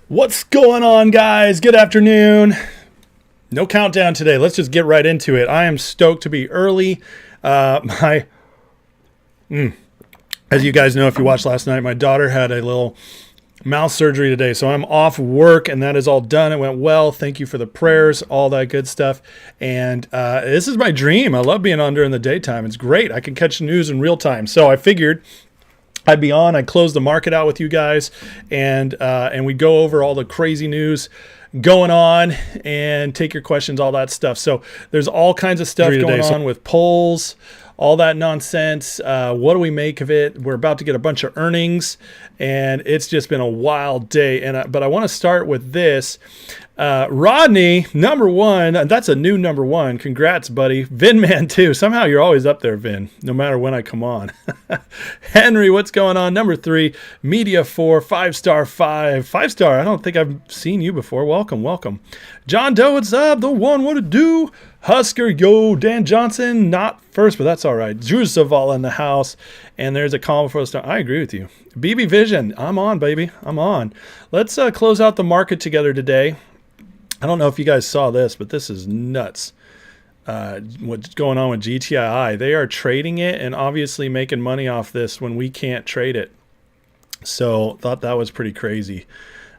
What's going on, guys? Good afternoon. No countdown today. Let's just get right into it. I am stoked to be early. As you guys know, if you watched last night, my daughter had a little mouth surgery today, so I'm off work, and that is all done. It went well. Thank you for the prayers, all that good stuff. And this is my dream. I love being on during the daytime. It's great. I can catch the news in real time. So I figured I'd be on. I'd close the market out with you guys, and we go over all the crazy news going on and take your questions, all that stuff. So there's all kinds of stuff going on with polls, all that nonsense. What do we make of it? We're about to get a bunch of earnings, and it's just been a wild day. But I want to start with this. Rodney, number one. That's a new number one. Congrats, buddy. Vinman, too. Somehow you're always up there, Vin, no matter when I come on. Henry, what's going on? Number three. Media 4, 5-star 5. 5-star, I don't think I've seen you before. Welcome, welcome. John Doe, what's up? The one, what to do? Husker, yo. Dan Johnson, not first, but that's all right. Drew Zavala in the house. And there's a call before the start. I agree with you. BB Vision, I'm on, baby. I'm on. Let's close out the market together today. I don't know if you guys saw this, but this is nuts. What's going on with GTII? They are trading it and obviously making money off this when we can't trade it. So thought that was pretty crazy.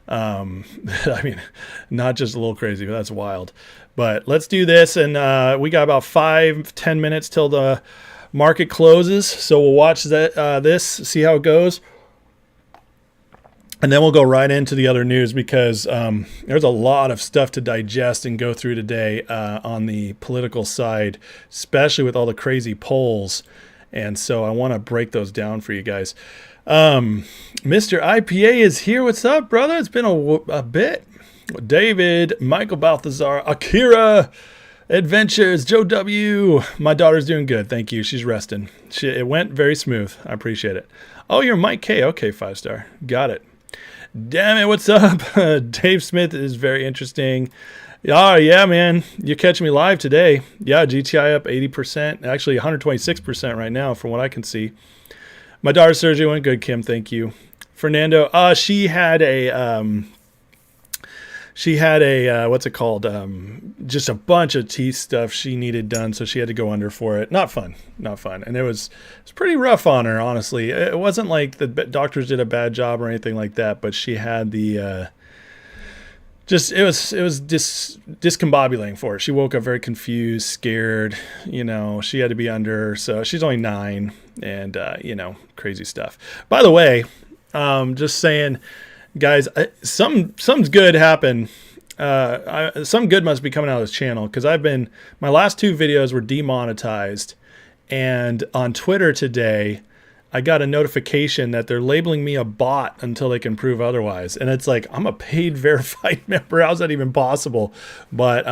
I mean, not just a little crazy, but that's wild. But let's do this, and we got about 5-10 minutes till the market closes. So we'll watch this, see how it goes. And then we'll go right into the other news because there's a lot of stuff to digest and go through today on the political side, especially with all the crazy polls. And so I want to break those down for you guys. Mr. IPA is here. What's up, brother? It's been a bit. David, Michael Balthazar, Akira, Adventures, Joe W. My daughter's doing good. Thank you. She's resting. It went very smooth. I appreciate it. Oh, you're Mike K. Okay, 5-star. Got it. Damn it, what's up? Dave Smith is very interesting. Oh, yeah, man. You're catching me live today. Yeah, GTI up 80%. Actually, 126% right now from what I can see. My daughter's surgery went good, Kim. Thank you. Fernando, she had a what's it called? Just a bunch of teeth stuff she needed done, so she had to go under for it. Not fun. And it was pretty rough on her, honestly. It wasn't like the doctors did a bad job or anything like that, but she had the it was discombobulating for her. She woke up very confused, scared. She had to be under. So she's only 9, and crazy stuff. By the way, just saying. Guys, something's good happened. Some good must be coming out of this channel because my last 2 videos were demonetized, and on Twitter today, I got a notification that they're labeling me a bot until they can prove otherwise. And it's like, I'm a paid verified member. How's that even possible? But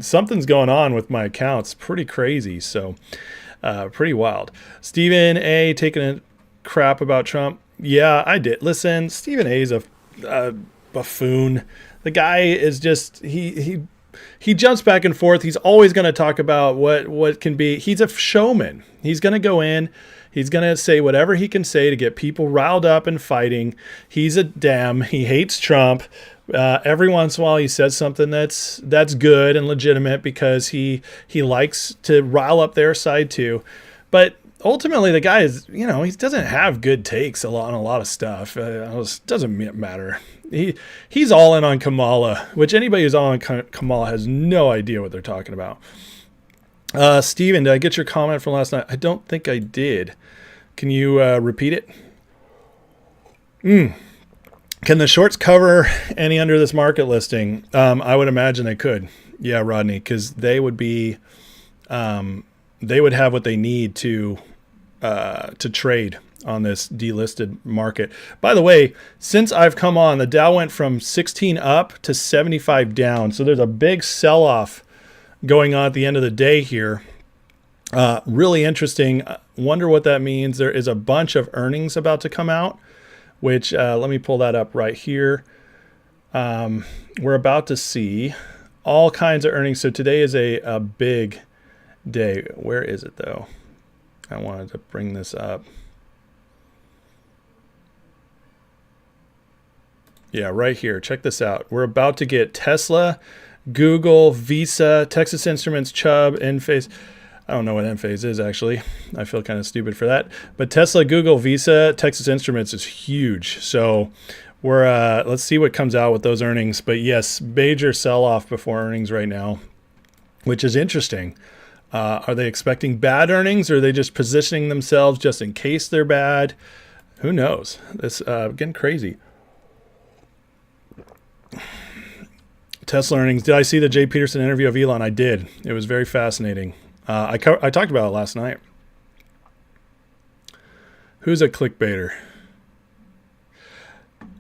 something's going on with my accounts. Pretty crazy. So pretty wild. Stephen A. taking a crap about Trump. Yeah, I did. Listen, Stephen A. is a buffoon. The guy is just he jumps back and forth. He's always going to talk about what can be. He's a showman. He's going to go in. He's going to say whatever he can say to get people riled up and fighting. He's a Dem. He hates Trump. Every once in a while he says something that's good and legitimate because he likes to rile up their side too. But ultimately, the guy is, he doesn't have good takes on a lot of stuff. It doesn't matter. He's all in on Kamala, which anybody who's all in Kamala has no idea what they're talking about. Steven, did I get your comment from last night? I don't think I did. Can you repeat it? Can the shorts cover any under this market listing? I would imagine they could. Yeah, Rodney, because they would be... they would have what they need to trade on this delisted market. By the way, since I've come on, the Dow went from 16 up to 75 down. So there's a big sell-off going on at the end of the day here. Really interesting. Wonder what that means. There is a bunch of earnings about to come out, which let me pull that up right here. We're about to see all kinds of earnings. So today is a big day. Where is it though? I wanted to bring this up. Yeah, right here. Check this out. We're about to get Tesla, Google, Visa, Texas Instruments, Chubb, Enphase. I don't know what Enphase is, actually. I feel kind of stupid for that. But Tesla, Google, Visa, Texas Instruments is huge. So let's see what comes out with those earnings. But yes, major sell-off before earnings right now, which is interesting. Are they expecting bad earnings, or are they just positioning themselves just in case they're bad? Who knows? It's getting crazy. Tesla earnings. Did I see the Jay Peterson interview of Elon? I did. It was very fascinating. I talked about it last night. Who's a clickbaiter?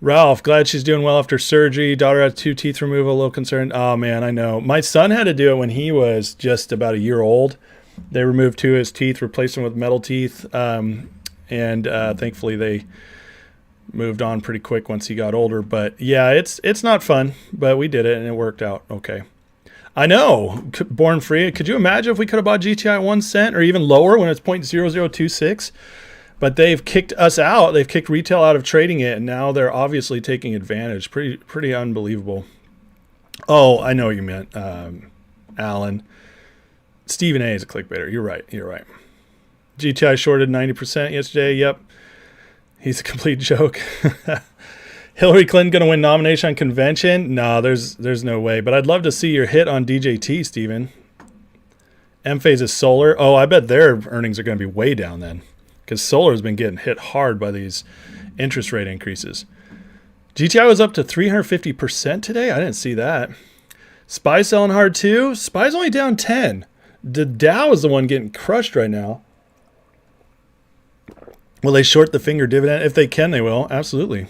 Ralph, glad she's doing well after surgery. Daughter had 2 teeth removal, a little concerned. Oh, man, I know. My son had to do it when he was just about a year old. They removed 2 of his teeth, replaced them with metal teeth, and thankfully they moved on pretty quick once he got older. But, yeah, it's not fun, but we did it, and it worked out okay. I know. Born free. Could you imagine if we could have bought GTI 1 cent or even lower when it's 0.0026? But they've kicked us out. They've kicked retail out of trading it, and now they're obviously taking advantage. Pretty unbelievable. Oh, I know what you meant, Alan. Stephen A. is a clickbaiter. You're right. GTI shorted 90% yesterday. Yep. He's a complete joke. Hillary Clinton going to win nomination on convention? No, there's no way. But I'd love to see your hit on DJT, Stephen. Enphase is solar. Oh, I bet their earnings are going to be way down then, because solar has been getting hit hard by these interest rate increases. GTI was up to 350% today. I didn't see that. SPY selling hard too. SPY's only down 10. The Dow is the one getting crushed right now. Will they short the finger dividend? If they can, they will. Absolutely.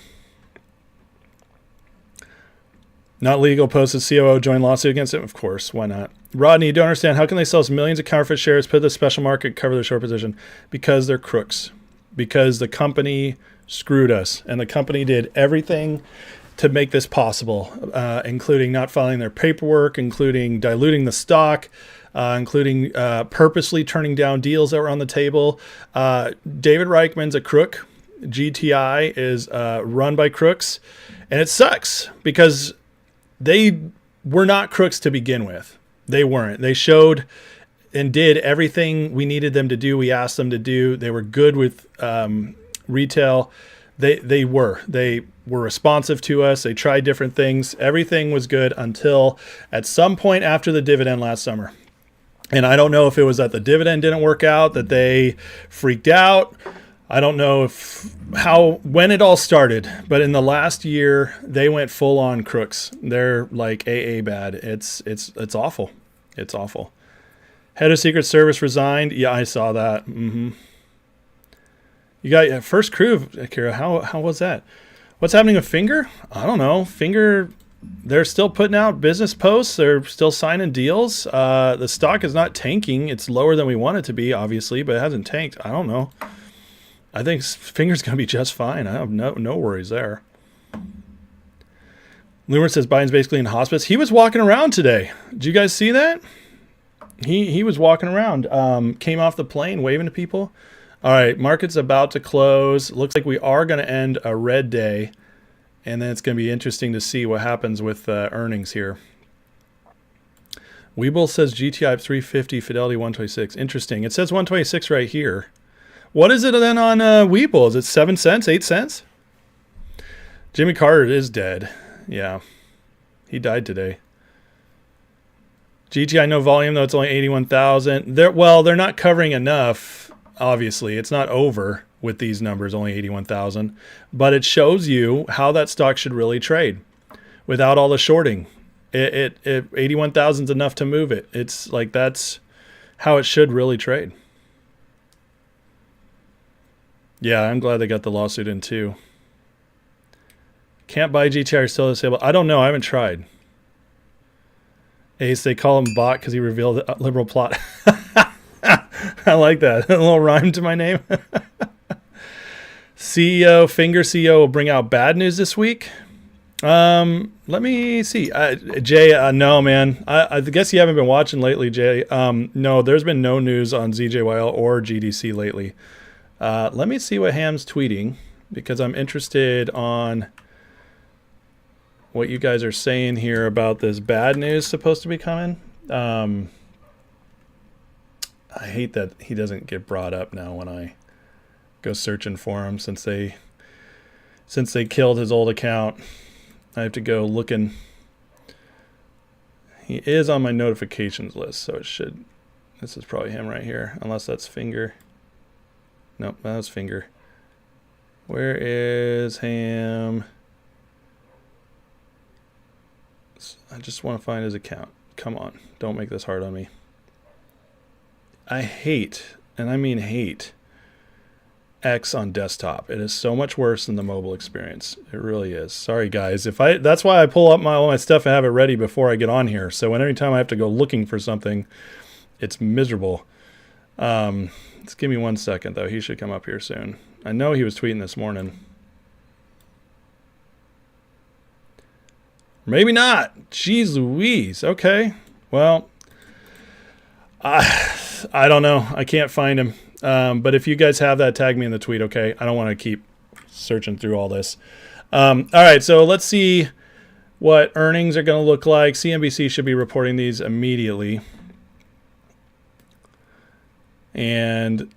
Not legal. Posted COO joined lawsuit against it. Of course. Why not? Rodney, you don't understand. How can they sell us millions of counterfeit shares, put the special market, cover their short position? Because they're crooks. Because the company screwed us. And the company did everything to make this possible, including not filing their paperwork, including diluting the stock, including purposely turning down deals that were on the table. David Reichman's a crook. GTI is run by crooks. And it sucks because they were not crooks to begin with. They weren't. They showed and did everything we needed them to do. We asked them to do. They were good with retail. They were responsive to us. They tried different things. Everything was good until at some point after the dividend last summer. And I don't know if it was that the dividend didn't work out, that they freaked out. I don't know when it all started, but in the last year they went full on crooks. They're like AA bad. It's awful. It's awful. Head of Secret Service resigned. Yeah, I saw that. Mm-hmm. You got first crew, Akira. How was that? What's happening with Finger? I don't know. Finger, they're still putting out business posts. They're still signing deals. The stock is not tanking. It's lower than we want it to be, obviously, but it hasn't tanked. I don't know. I think Finger's going to be just fine. I have no worries there. Loomer says Biden's basically in hospice. He was walking around today. Did you guys see that? He was walking around. Came off the plane waving to people. All right, market's about to close. Looks like we are going to end a red day. And then it's going to be interesting to see what happens with earnings here. Webull says GTI 350, Fidelity 126. Interesting. It says 126 right here. What is it then on Webull? Is it 7 cents, 8 cents? Jimmy Carter is dead. Yeah. He died today. GTI no volume, though it's only 81,000. They're not covering enough, obviously. It's not over with these numbers, only 81,000. But it shows you how that stock should really trade without all the shorting. 81,000 is enough to move it. It's like that's how it should really trade. Yeah, I'm glad they got the lawsuit in too. Can't buy GTI still disabled. I don't know. I haven't tried. Ace, they call him bot because he revealed a liberal plot. I like that. A little rhyme to my name. Finger CEO will bring out bad news this week. Let me see. Jay, no, man. I guess you haven't been watching lately, Jay. No, there's been no news on ZJYL or GDC lately. Let me see what Ham's tweeting because I'm interested on what you guys are saying here about this bad news supposed to be coming. I hate that he doesn't get brought up now when I go searching for him, since they killed his old account. I have to go looking. He is on my notifications list, so it should. This is probably him right here, unless that's Finger. Nope, that was Finger. Where is Ham? I just want to find his account. Come on, don't make this hard on me. I hate, and I mean hate, X on desktop. It is so much worse than the mobile experience. It really is. Sorry guys. That's why I pull up all my stuff and have it ready before I get on here. So every time I have to go looking for something, it's miserable. Let's give me 1 second though. He should come up here soon. I know he was tweeting this morning. Maybe not. Jeez Louise. Okay. Well, I don't know. I can't find him. But if you guys have that, tag me in the tweet, okay? I don't want to keep searching through all this. All right, so let's see what earnings are going to look like. CNBC should be reporting these immediately. And,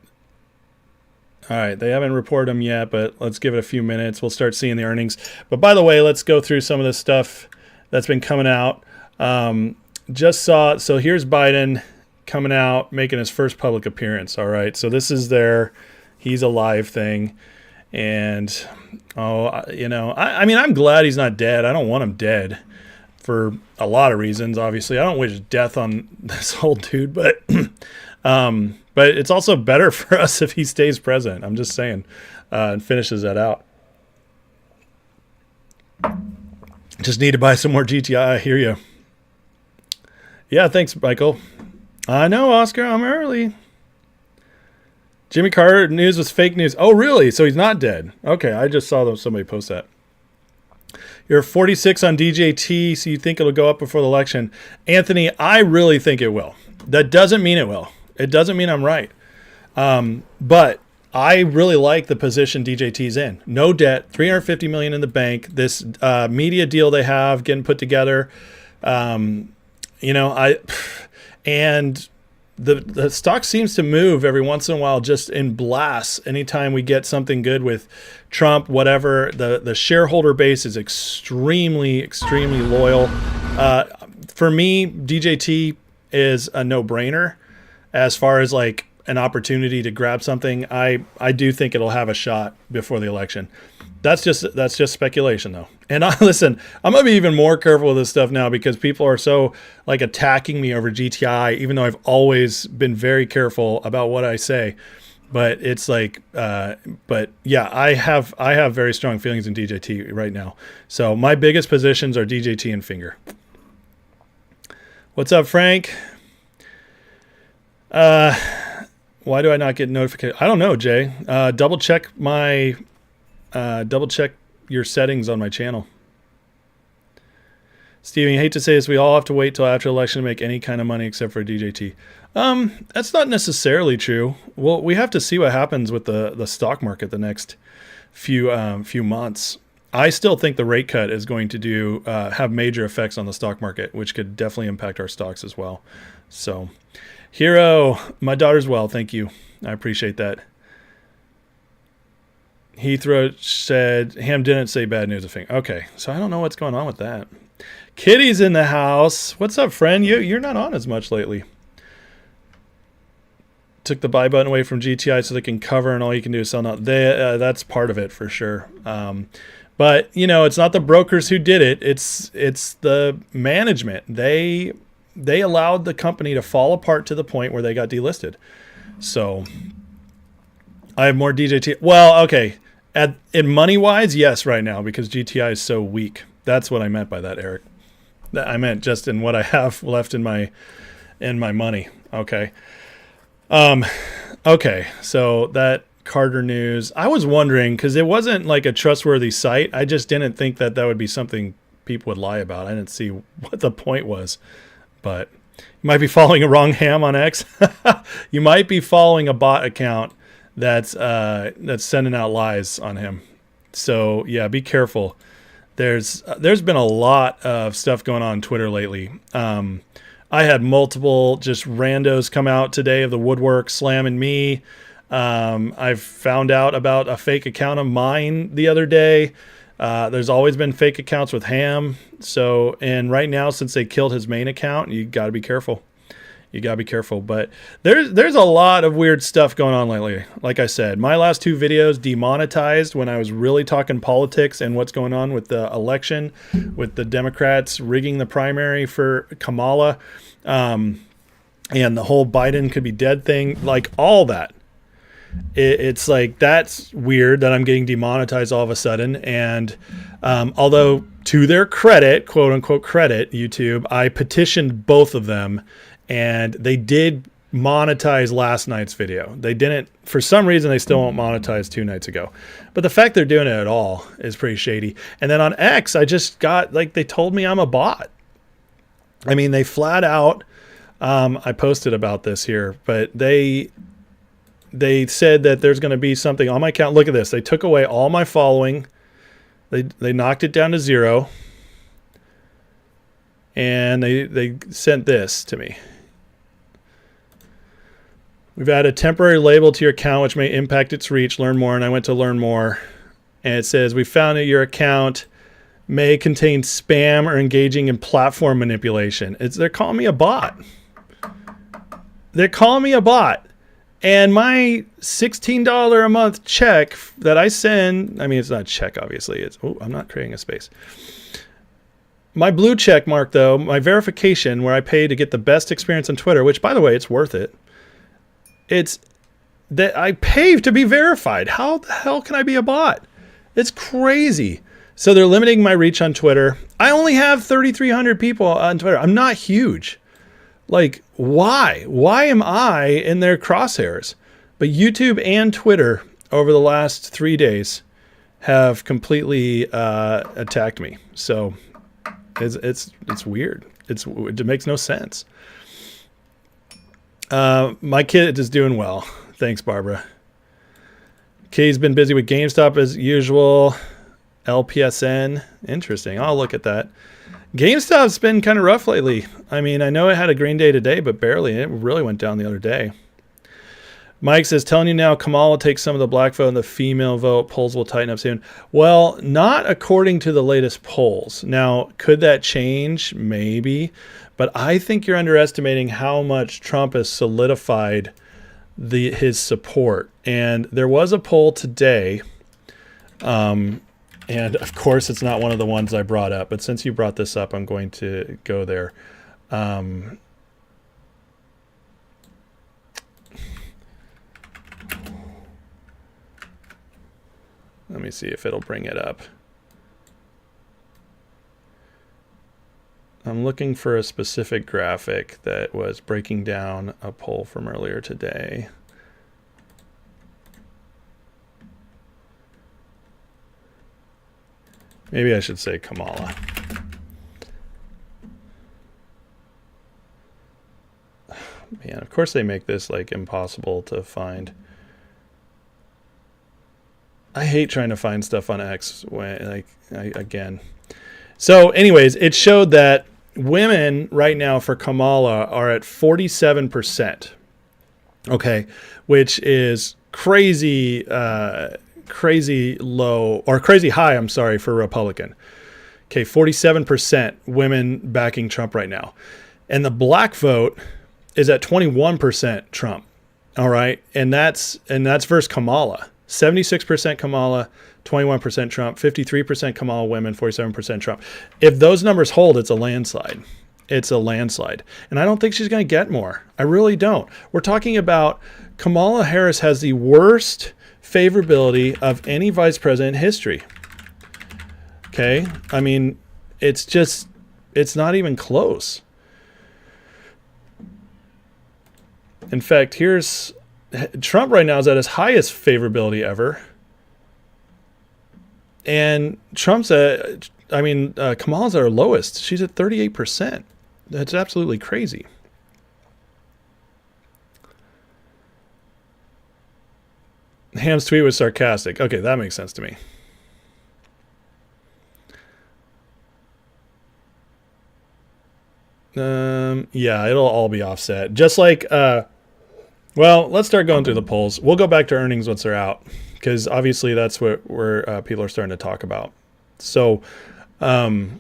all right, they haven't reported them yet, but let's give it a few minutes. We'll start seeing the earnings. But by the way, let's go through some of this stuff that's been coming out. So here's Biden coming out, making his first public appearance. All right, so this is he's a live thing. And, I mean, I'm glad he's not dead. I don't want him dead for a lot of reasons, obviously. I don't wish death on this old dude, but it's also better for us if he stays president. I'm just saying, and finishes that out. Just need to buy some more GTII. I hear you. Yeah, thanks, Michael. I know, Oscar, I'm early. Jimmy Carter news was fake news. Oh, really? So he's not dead. Okay, I just saw somebody post that. You're 46 on DJT, so you think it'll go up before the election. Anthony, I really think it will. That doesn't mean it will. It doesn't mean I'm right. But I really like the position DJT's in. No debt, $350 million in the bank. This media deal they have getting put together. And the stock seems to move every once in a while just in blasts. Anytime we get something good with Trump, whatever, the shareholder base is extremely, extremely loyal. For me, DJT is a no-brainer as far as like an opportunity to grab something. I do think it'll have a shot before the election. That's just speculation though. And listen, I'm gonna be even more careful with this stuff now because people are so like attacking me over GTI, even though I've always been very careful about what I say. But it's like, but yeah, I have very strong feelings in DJT right now. So my biggest positions are DJT and Finger. What's up, Frank? Why do I not get notification? I don't know, Jay. Double check your settings on my channel. Steven, you hate to say this, we all have to wait till after election to make any kind of money except for DJT. That's not necessarily true. Well, we have to see what happens with the stock market the next few months. I still think the rate cut is going to have major effects on the stock market, which could definitely impact our stocks as well. So, Hero, my daughter's well, thank you. I appreciate that. Heathrow said, Ham didn't say bad news of Finger. Okay, so I don't know what's going on with that. Kitty's in the house. What's up, friend? You're not on as much lately. Took the buy button away from GTI so they can cover and all you can do is sell now. That's part of it for sure. But, it's not the brokers who did it. It's the management. They allowed the company to fall apart to the point where they got delisted. So I have more DJT. Well, okay. In money-wise, yes, right now, because GTI is so weak. That's what I meant by that, Eric. I meant just in what I have left in my money. Okay. Okay. So that Carter news, I was wondering, because it wasn't like a trustworthy site. I just didn't think that would be something people would lie about. I didn't see what the point was. But you might be following a wrong Ham on X. You might be following a bot account that's sending out lies on him. So yeah, be careful. there's been a lot of stuff going on Twitter lately. I had multiple just randos come out today of the woodwork slamming me. I've found out about a fake account of mine the other day. There's always been fake accounts with Ham. So, and right now, since they killed his main account, you got to be careful. You got to be careful. But there's a lot of weird stuff going on lately. Like I said, my last 2 videos demonetized when I was really talking politics and what's going on with the election, with the Democrats rigging the primary for Kamala, and the whole Biden could be dead thing, like all that. It's like, that's weird that I'm getting demonetized all of a sudden. And although to their credit, quote unquote credit, YouTube, I petitioned both of them and they did monetize last night's video. They didn't, for some reason, they still won't monetize 2 nights ago. But the fact they're doing it at all is pretty shady. And then on X, I just got, like, they told me I'm a bot. I mean, they flat out, I posted about this here, but they said that there's going to be something on my account. Look at this. They took away all my following. They knocked it down to 0. And they sent this to me. We've added a temporary label to your account, which may impact its reach. Learn more. And I went to learn more. And it says, we found that your account may contain spam or engaging in platform manipulation. They're calling me a bot. They're calling me a bot. And my $16 a month check that I send, I mean, it's not a check, obviously. I'm not creating a space. My blue check mark, though, my verification, where I pay to get the best experience on Twitter, which, by the way, it's worth it. It's that I pay to be verified. How the hell can I be a bot? It's crazy. So they're limiting my reach on Twitter. I only have 3,300 people on Twitter. I'm not huge. Like, why? Why am I in their crosshairs? But YouTube and Twitter over the last 3 days have completely attacked me. So it's weird. It makes no sense. My kid is doing well. Thanks, Barbara. Kay's been busy with GameStop as usual. LPSN. Interesting. I'll look at that. GameStop's been kind of rough lately. I mean, I know it had a green day today, but barely. It really went down the other day. Mike says, telling you now, Kamala takes some of the black vote and the female vote. Polls will tighten up soon. Well, not according to the latest polls. Now, could that change? Maybe. But I think you're underestimating how much Trump has solidified his support. And there was a poll today. And of course, it's not one of the ones I brought up. But since you brought this up, I'm going to go there. Let me see if it'll bring it up. I'm looking for a specific graphic that was breaking down a poll from earlier today. Maybe I should say Kamala. Man, of course they make this like impossible to find. I hate trying to find stuff on X when again. So anyways, it showed that women right now for Kamala are at 47%. Okay, which is crazy crazy low or crazy high, I'm sorry, for Republican. Okay, 47% women backing Trump right now. And the black vote is at 21% Trump. All right? And that's versus Kamala. 76% Kamala, 21% Trump, 53% Kamala women, 47% Trump. If those numbers hold, it's a landslide. It's a landslide. And I don't think she's going to get more. I really don't. We're talking about Kamala Harris has the worst favorability of any vice president in history. Okay? I mean, it's not even close. In fact, here's Trump right now is at his highest favorability ever. And Kamala's at her lowest. She's at 38%. That's absolutely crazy. Ham's tweet was sarcastic. Okay, that makes sense to me. Yeah, it'll all be offset. Just like, well, let's start going through the polls. We'll go back to earnings once they're out, because obviously that's where people are starting to talk about. So, finger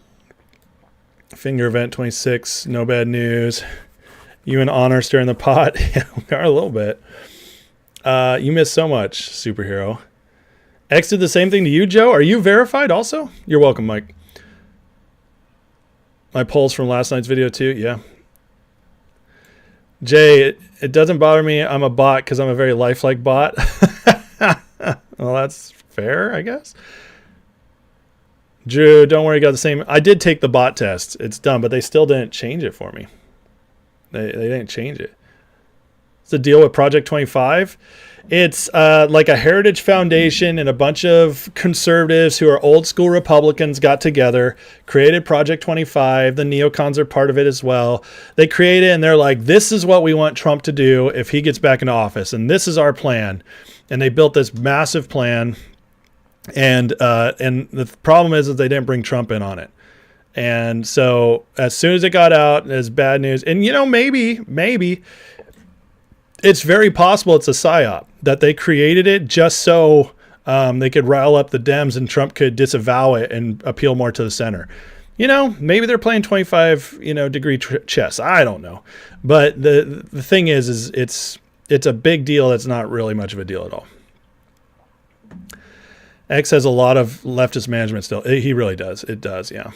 event 26, no bad news. You and Honor stirring the pot. Yeah, we are a little bit. You missed so much, superhero. X did the same thing to you, Joe. Are you verified also? You're welcome, Mike. My polls from last night's video too. Yeah. Jay, it doesn't bother me. I'm a bot because I'm a very lifelike bot. Well, that's fair, I guess. Drew, don't worry, got the same. I did take the bot test. It's done, but they still didn't change it for me. They didn't change it. It's the deal with Project 25. It's like a heritage foundation and a bunch of conservatives who are old school Republicans got together, created Project 25. The neocons are part of it as well. They create it and they're like, this is what we want Trump to do if he gets back into office. And this is our plan. And they built this massive plan. And the problem is that they didn't bring Trump in on it. And so as soon as it got out, it's bad news. And, you know, maybe it's very possible it's a psyop that they created it just so they could rile up the Dems and Trump could disavow it and appeal more to the center. You know, maybe they're playing 25, degree chess. I don't know. But the thing is it's a big deal. That's not really much of a deal at all. X has a lot of leftist management still. He really does. It does. Yeah.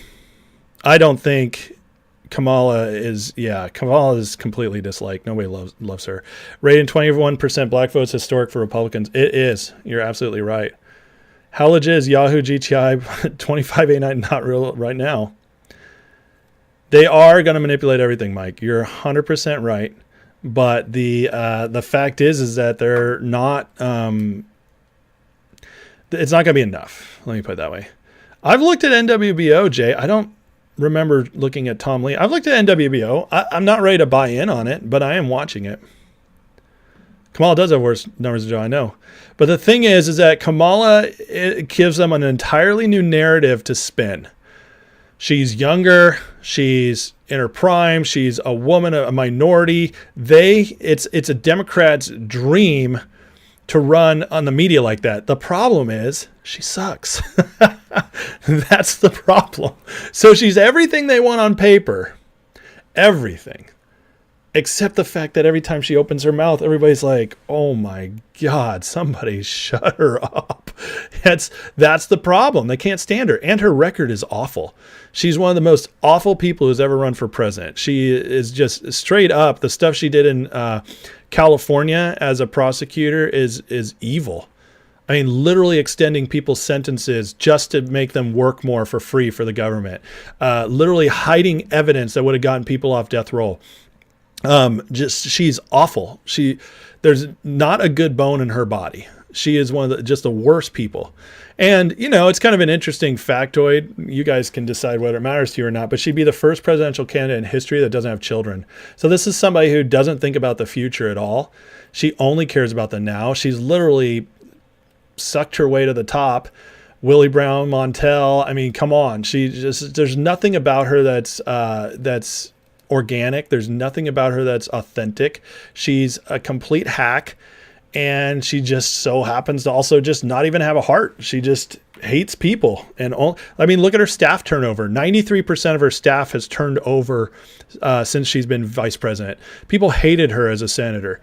I don't think Kamala is completely disliked. Nobody loves her. Rating 21% black votes historic for Republicans. It is. You're absolutely right. How legit is Yahoo GTI 25A9 not real right now? They are going to manipulate everything, Mike. You're 100% right. But the fact is that they're not. It's not going to be enough. Let me put it that way. I've looked at NWBO, Jay. I don't remember looking at Tom Lee. I've looked at NWBO. I'm not ready to buy in on it, but I am watching it. Kamala does have worse numbers than Joe, I know. But the thing is that Kamala, it gives them an entirely new narrative to spin. She's younger. She's in her prime. She's a woman, a minority. It's a Democrat's dream to run on the media like that. The problem is she sucks. That's the problem. So she's everything they want on paper. Everything. Except the fact that every time she opens her mouth, everybody's like, oh my God, somebody shut her up. That's the problem. They can't stand her. And her record is awful. She's one of the most awful people who's ever run for president. She is just straight up. The stuff she did in California as a prosecutor is evil. I mean, literally extending people's sentences just to make them work more for free for the government. Literally hiding evidence that would have gotten people off death row. She's awful. There's not a good bone in her body. She is one of the worst people. And, it's kind of an interesting factoid. You guys can decide whether it matters to you or not, but she'd be the first presidential candidate in history that doesn't have children. So this is somebody who doesn't think about the future at all. She only cares about the now. She's literally sucked her way to the top. Willie Brown, Montel. I mean, come on. There's nothing about her that's organic. There's nothing about her that's authentic. She's a complete hack. And she just so happens to also just not even have a heart. She just hates people. And look at her staff turnover. 93% of her staff has turned over since she's been vice president. People hated her as a senator.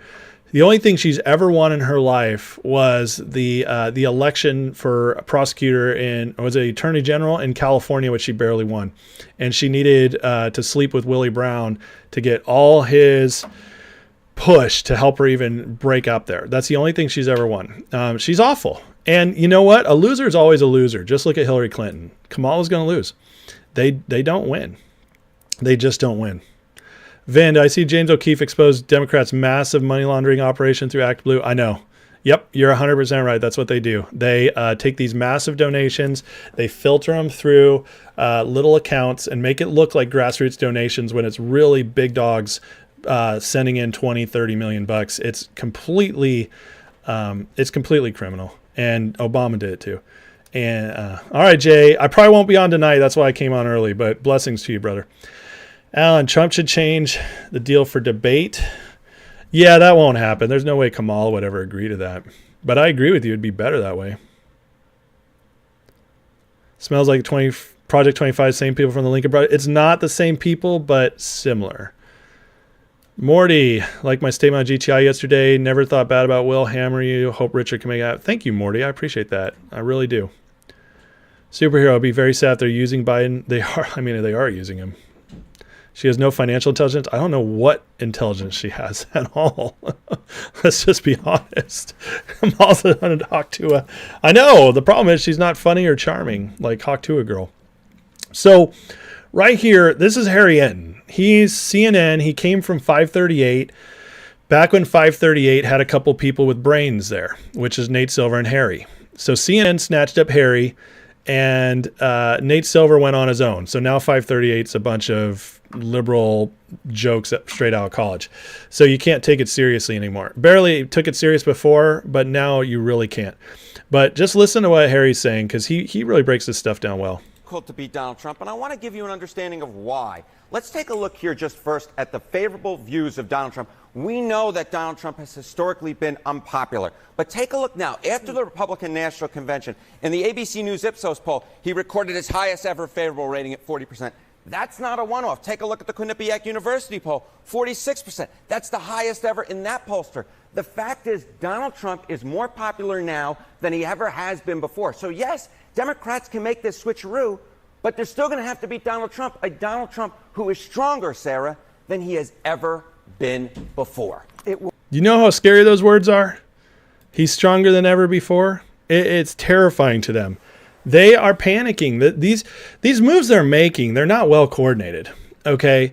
The only thing she's ever won in her life was the election for a prosecutor attorney general in California, which she barely won. And she needed to sleep with Willie Brown to get all his push to help her even break up there. That's the only thing she's ever won. She's awful. And you know what? A loser is always a loser. Just look at Hillary Clinton. Kamala's going to lose. They don't win. They just don't win. Vind, I see James O'Keefe exposed Democrats' massive money laundering operation through Act Blue. I know. Yep, you're 100% right. That's what they do. They take these massive donations, they filter them through little accounts and make it look like grassroots donations when it's really big dogs sending in 20, 30 million bucks. It's completely criminal. And Obama did it too. And all right, Jay, I probably won't be on tonight. That's why I came on early, but blessings to you, brother. Alan, Trump should change the deal for debate. Yeah, that won't happen. There's no way Kamala would ever agree to that. But I agree with you. It'd be better that way. Smells like Project 25, same people from the Lincoln Project. It's not the same people, but similar. Morty, like my statement on GTI yesterday, never thought bad about Will. Hammer you. Hope Richard can make it out. Thank you, Morty. I appreciate that. I really do. Superhero, I'd be very sad if they're using Biden. They are using him. She has no financial intelligence. I don't know what intelligence she has at all. Let's just be honest. I'm also on Hawk-Tua. I know. The problem is she's not funny or charming like Hawk-Tua girl. So right here, this is Harry Enton. He's CNN. He came from 538. Back when 538 had a couple people with brains there, which is Nate Silver and Harry. So CNN snatched up Harry, and Nate Silver went on his own. So now 538's a bunch of liberal jokes straight out of college. So you can't take it seriously anymore. Barely took it serious before, but now you really can't. But just listen to what Harry's saying, because he really breaks this stuff down well. To beat Donald Trump, and I want to give you an understanding of why. Let's take a look here just first at the favorable views of Donald Trump. We know that Donald Trump has historically been unpopular, but take a look now. After the Republican National Convention, in the ABC News Ipsos poll, he recorded his highest ever favorable rating at 40%. That's not a one-off. Take a look at the Quinnipiac University poll, 46%. That's the highest ever in that pollster. The fact is, Donald Trump is more popular now than he ever has been before. So yes, Democrats can make this switcheroo, but they're still going to have to beat Donald Trump, a Donald Trump who is stronger, Sarah, than he has ever been before. You know how scary those words are? He's stronger than ever before. It's terrifying to them. They are panicking. These moves they're making, they're not well coordinated. Okay?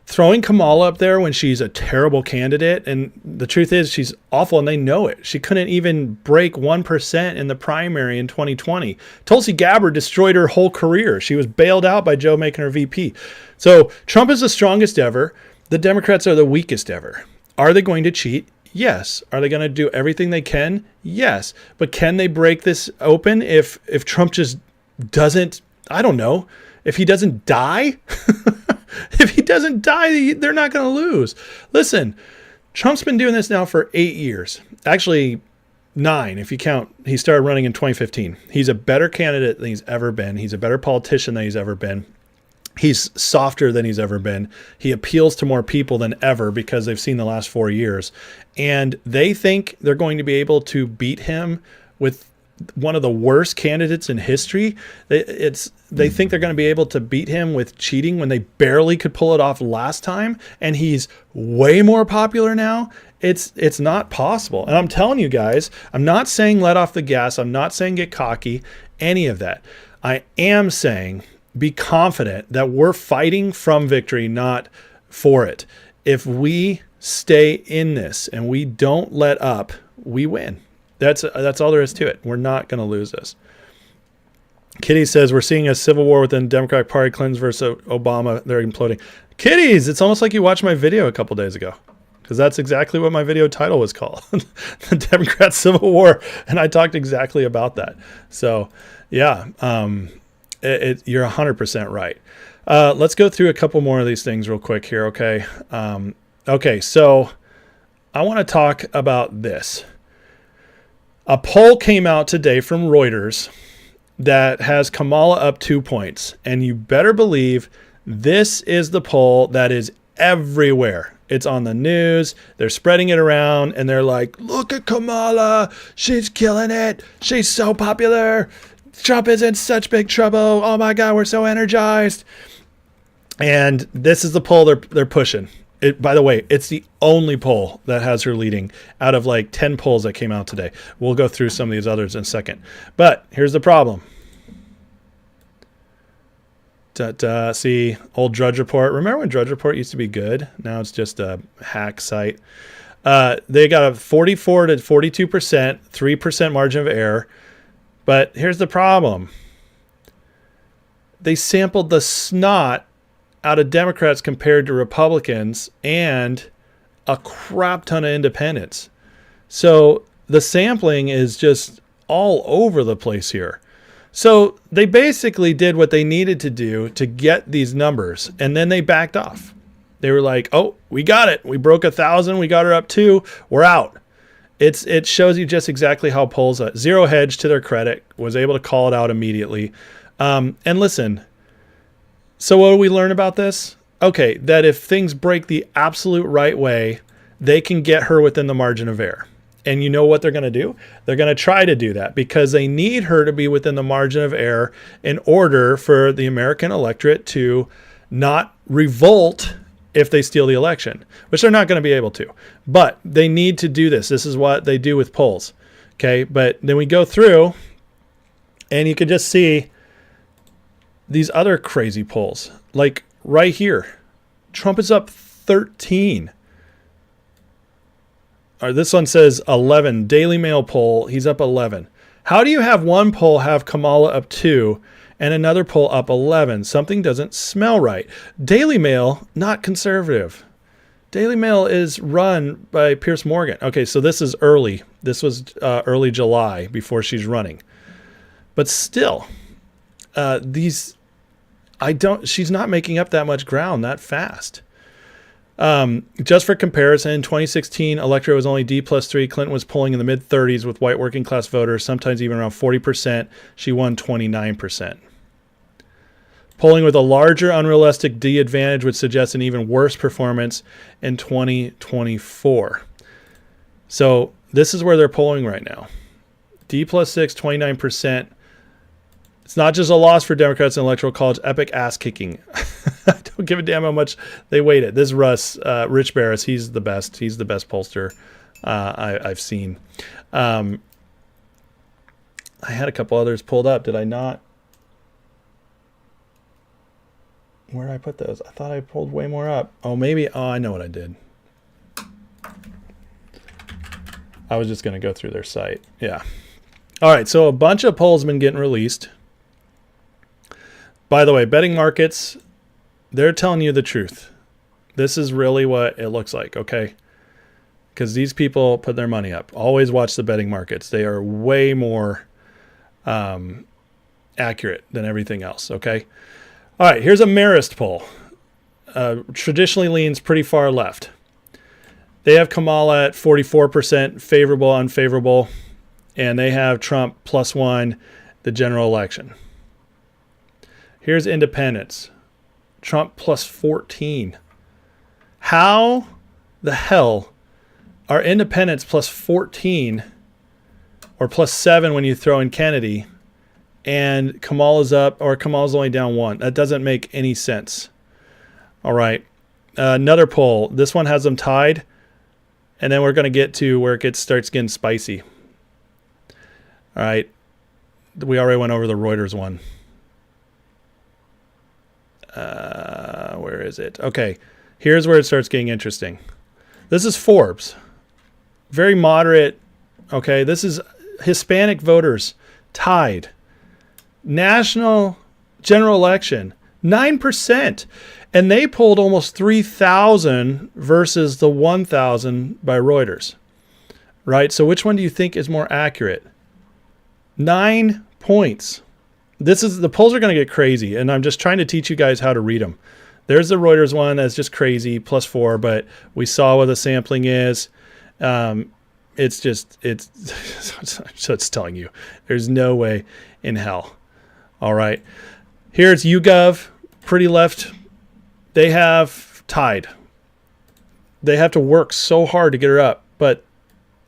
Throwing Kamala up there when she's a terrible candidate, and the truth is she's awful and they know it. She couldn't even break 1% in the primary in 2020. Tulsi Gabbard destroyed her whole career. She was bailed out by Joe making her VP. So Trump is the strongest ever. The Democrats are the weakest ever. Are they going to cheat? Yes. Are they going to do everything they can? Yes. But can they break this open if Trump just doesn't, I don't know, if he doesn't die? If he doesn't die, they're not going to lose. Listen, Trump's been doing this now for 8 years. Actually, 9 if you count. He started running in 2015. He's a better candidate than he's ever been. He's a better politician than he's ever been. He's softer than he's ever been. He appeals to more people than ever because they've seen the last 4 years. And they think they're going to be able to beat him with one of the worst candidates in history. They think they're going to be able to beat him with cheating when they barely could pull it off last time. And he's way more popular now. It's not possible. And I'm telling you guys, I'm not saying let off the gas. I'm not saying get cocky, any of that. I am saying be confident that we're fighting from victory, not for it. If we stay in this and we don't let up, we win. That's all there is to it. We're not going to lose this. Kitty says we're seeing a civil war within the Democratic Party. Clinton versus Obama. They're imploding. Kitties, it's almost like you watched my video a couple days ago, because that's exactly what my video title was called. The Democrat Civil War. And I talked exactly about that. So yeah, you're 100% right. Let's go through a couple more of these things real quick here. Okay. Okay. So I want to talk about this. A poll came out today from Reuters that has Kamala up 2 points. And you better believe this is the poll that is everywhere. It's on the news. They're spreading it around and they're like, look at Kamala. She's killing it. She's so popular. Trump is in such big trouble. Oh my God, we're so energized. And this is the poll they're pushing. By the way, it's the only poll that has her leading out of like 10 polls that came out today. We'll go through some of these others in a second. But here's the problem. See, old Drudge Report. Remember when Drudge Report used to be good? Now it's just a hack site. They got a 44 to 42%, 3% margin of error. But here's the problem. They sampled the snot out of Democrats compared to Republicans and a crap ton of independents. So the sampling is just all over the place here. So they basically did what they needed to do to get these numbers, and then they backed off. They were like, oh, we got it. We broke 1,000. We got her up 2. We're out. It shows you just exactly how polls, Zero Hedge to their credit, was able to call it out immediately. And listen, so what do we learn about this? Okay, that if things break the absolute right way, they can get her within the margin of error. And you know what they're going to do? They're going to try to do that because they need her to be within the margin of error in order for the American electorate to not revolt if they steal the election, which they're not going to be able to. But they need to do this. This is what they do with polls. Okay, but then we go through and you can just see these other crazy polls. Like right here, Trump is up 13. Or this one says 11. Daily Mail poll, he's up 11. How do you have one poll have Kamala up 2 and another poll up 11? Something doesn't smell right. Daily Mail, not conservative. Daily Mail is run by Piers Morgan. Okay, so this is early. This was early July before she's running. But still, she's not making up that much ground that fast. Just for comparison, in 2016, electorate was only D+3. Clinton was polling in the mid-30s with white working class voters, sometimes even around 40%. She won 29%. Polling with a larger unrealistic D advantage would suggest an even worse performance in 2024. So this is where they're polling right now. D+6, 29%. It's not just a loss for Democrats in the Electoral College, epic ass kicking. I don't give a damn how much they waited. This Russ, Rich Barris, he's the best. He's the best pollster I've seen. I had a couple others pulled up. Did I not? Where did I put those? I thought I pulled way more up. Oh, maybe. Oh, I know what I did. I was just going to go through their site. Yeah. All right. So a bunch of polls have been getting released. By the way, betting markets, they're telling you the truth. This is really what it looks like, okay? Because these people put their money up. Always watch the betting markets. They are way more accurate than everything else, okay? All right, here's a Marist poll. Traditionally leans pretty far left. They have Kamala at 44%, favorable, unfavorable, and they have Trump +1, the general election. Here's independents. Trump +14. How the hell are independents +14 or +7 when you throw in Kennedy and Kamala's up or Kamala's only down 1? That doesn't make any sense. All right. Another poll. This one has them tied. And then we're going to get to where it starts getting spicy. All right. We already went over the Reuters one. Where is it? Okay, here's where it starts getting interesting. This is Forbes. Very moderate. Okay, this is Hispanic voters tied. National general election, 9%. And they polled almost 3,000 versus the 1,000 by Reuters. Right? So which one do you think is more accurate? 9 points. The polls are going to get crazy, and I'm just trying to teach you guys how to read them. There's the Reuters one that's just crazy, +4, but we saw what the sampling is. It's so it's telling you there's no way in hell. All right. Here's YouGov, pretty left. They have tied. They have to work so hard to get her up, but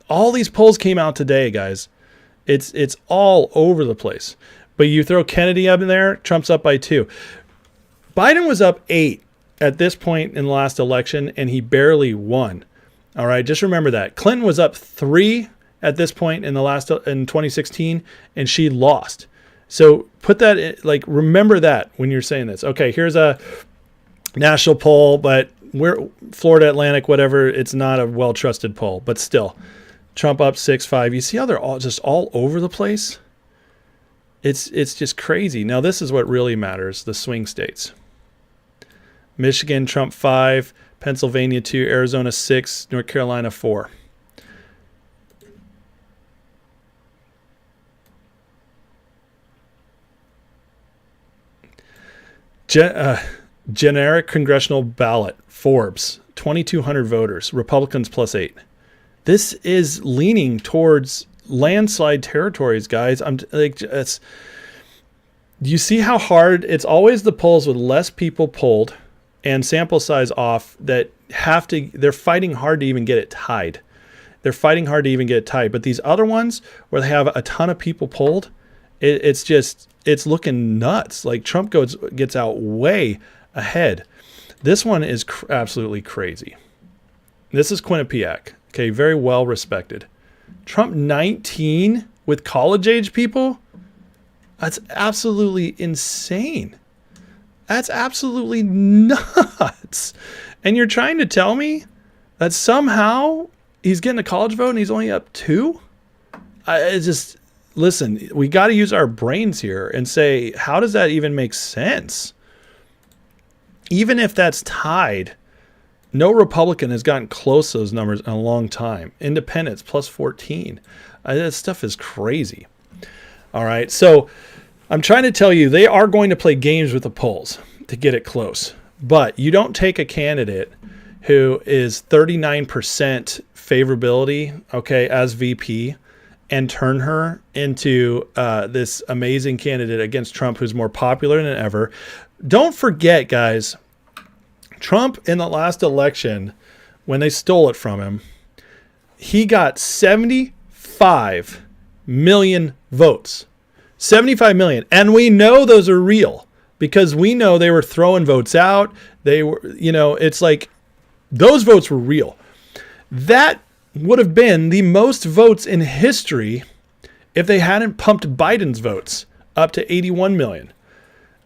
all these polls came out today, guys. It's all over the place. But you throw Kennedy up in there, Trump's up by 2. Biden was up 8 at this point in the last election, and he barely won. All right, just remember that. Clinton was up 3 at this point in 2016, and she lost. So put that in, remember that when you're saying this. Okay, here's a national poll, but we're Florida Atlantic, whatever. It's not a well-trusted poll, but still, Trump up 6-5. You see how they're all over the place? It's just crazy. Now, this is what really matters, the swing states. Michigan, Trump 5, Pennsylvania 2, Arizona 6, North Carolina 4. Generic congressional ballot, Forbes, 2,200 voters, Republicans +8. This is leaning towards landslide territories, guys. I'm like, you see how hard it's always the polls with less people polled and sample size off that they're fighting hard to even get it tied. They're fighting hard to even get it tied. But these other ones where they have a ton of people polled, it's looking nuts. Like Trump gets out way ahead. This one is absolutely crazy. This is Quinnipiac. Okay, very well respected. Trump 19 with college age people? That's absolutely insane. That's absolutely nuts. And you're trying to tell me that somehow he's getting a college vote and he's only up 2? Listen, we got to use our brains here and say, how does that even make sense? Even if that's tied, no Republican has gotten close to those numbers in a long time. Independents +14. That stuff is crazy. All right. So I'm trying to tell you, they are going to play games with the polls to get it close. But you don't take a candidate who is 39% favorability, okay, as VP, and turn her into this amazing candidate against Trump, who's more popular than ever. Don't forget, guys, Trump in the last election, when they stole it from him, he got 75 million votes. 75 million. And we know those are real because we know they were throwing votes out. They were, it's like those votes were real. That would have been the most votes in history if they hadn't pumped Biden's votes up to 81 million.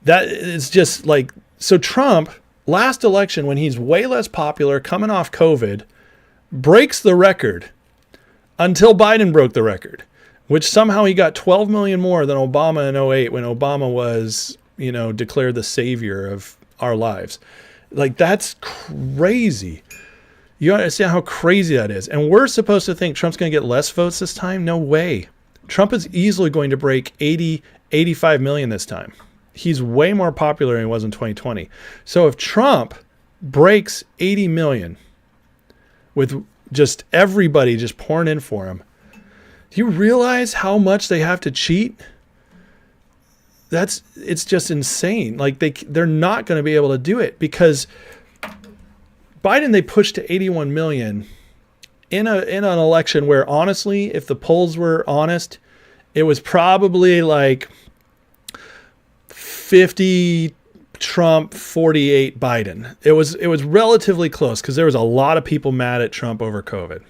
That is just like, so Trump, last election, when he's way less popular, coming off COVID, breaks the record until Biden broke the record, which somehow he got 12 million more than Obama in 2008 when Obama was, declared the savior of our lives. Like, that's crazy. You understand how crazy that is. And we're supposed to think Trump's going to get less votes this time? No way. Trump is easily going to break 80, 85 million this time. He's way more popular than he was in 2020. So if Trump breaks 80 million with just everybody just pouring in for him, do you realize how much they have to cheat? It's just insane. Like they're not going to be able to do it because Biden, they pushed to 81 million in an election where, honestly, if the polls were honest, it was probably like 50 Trump, 48 Biden. It was relatively close because there was a lot of people mad at Trump over COVID.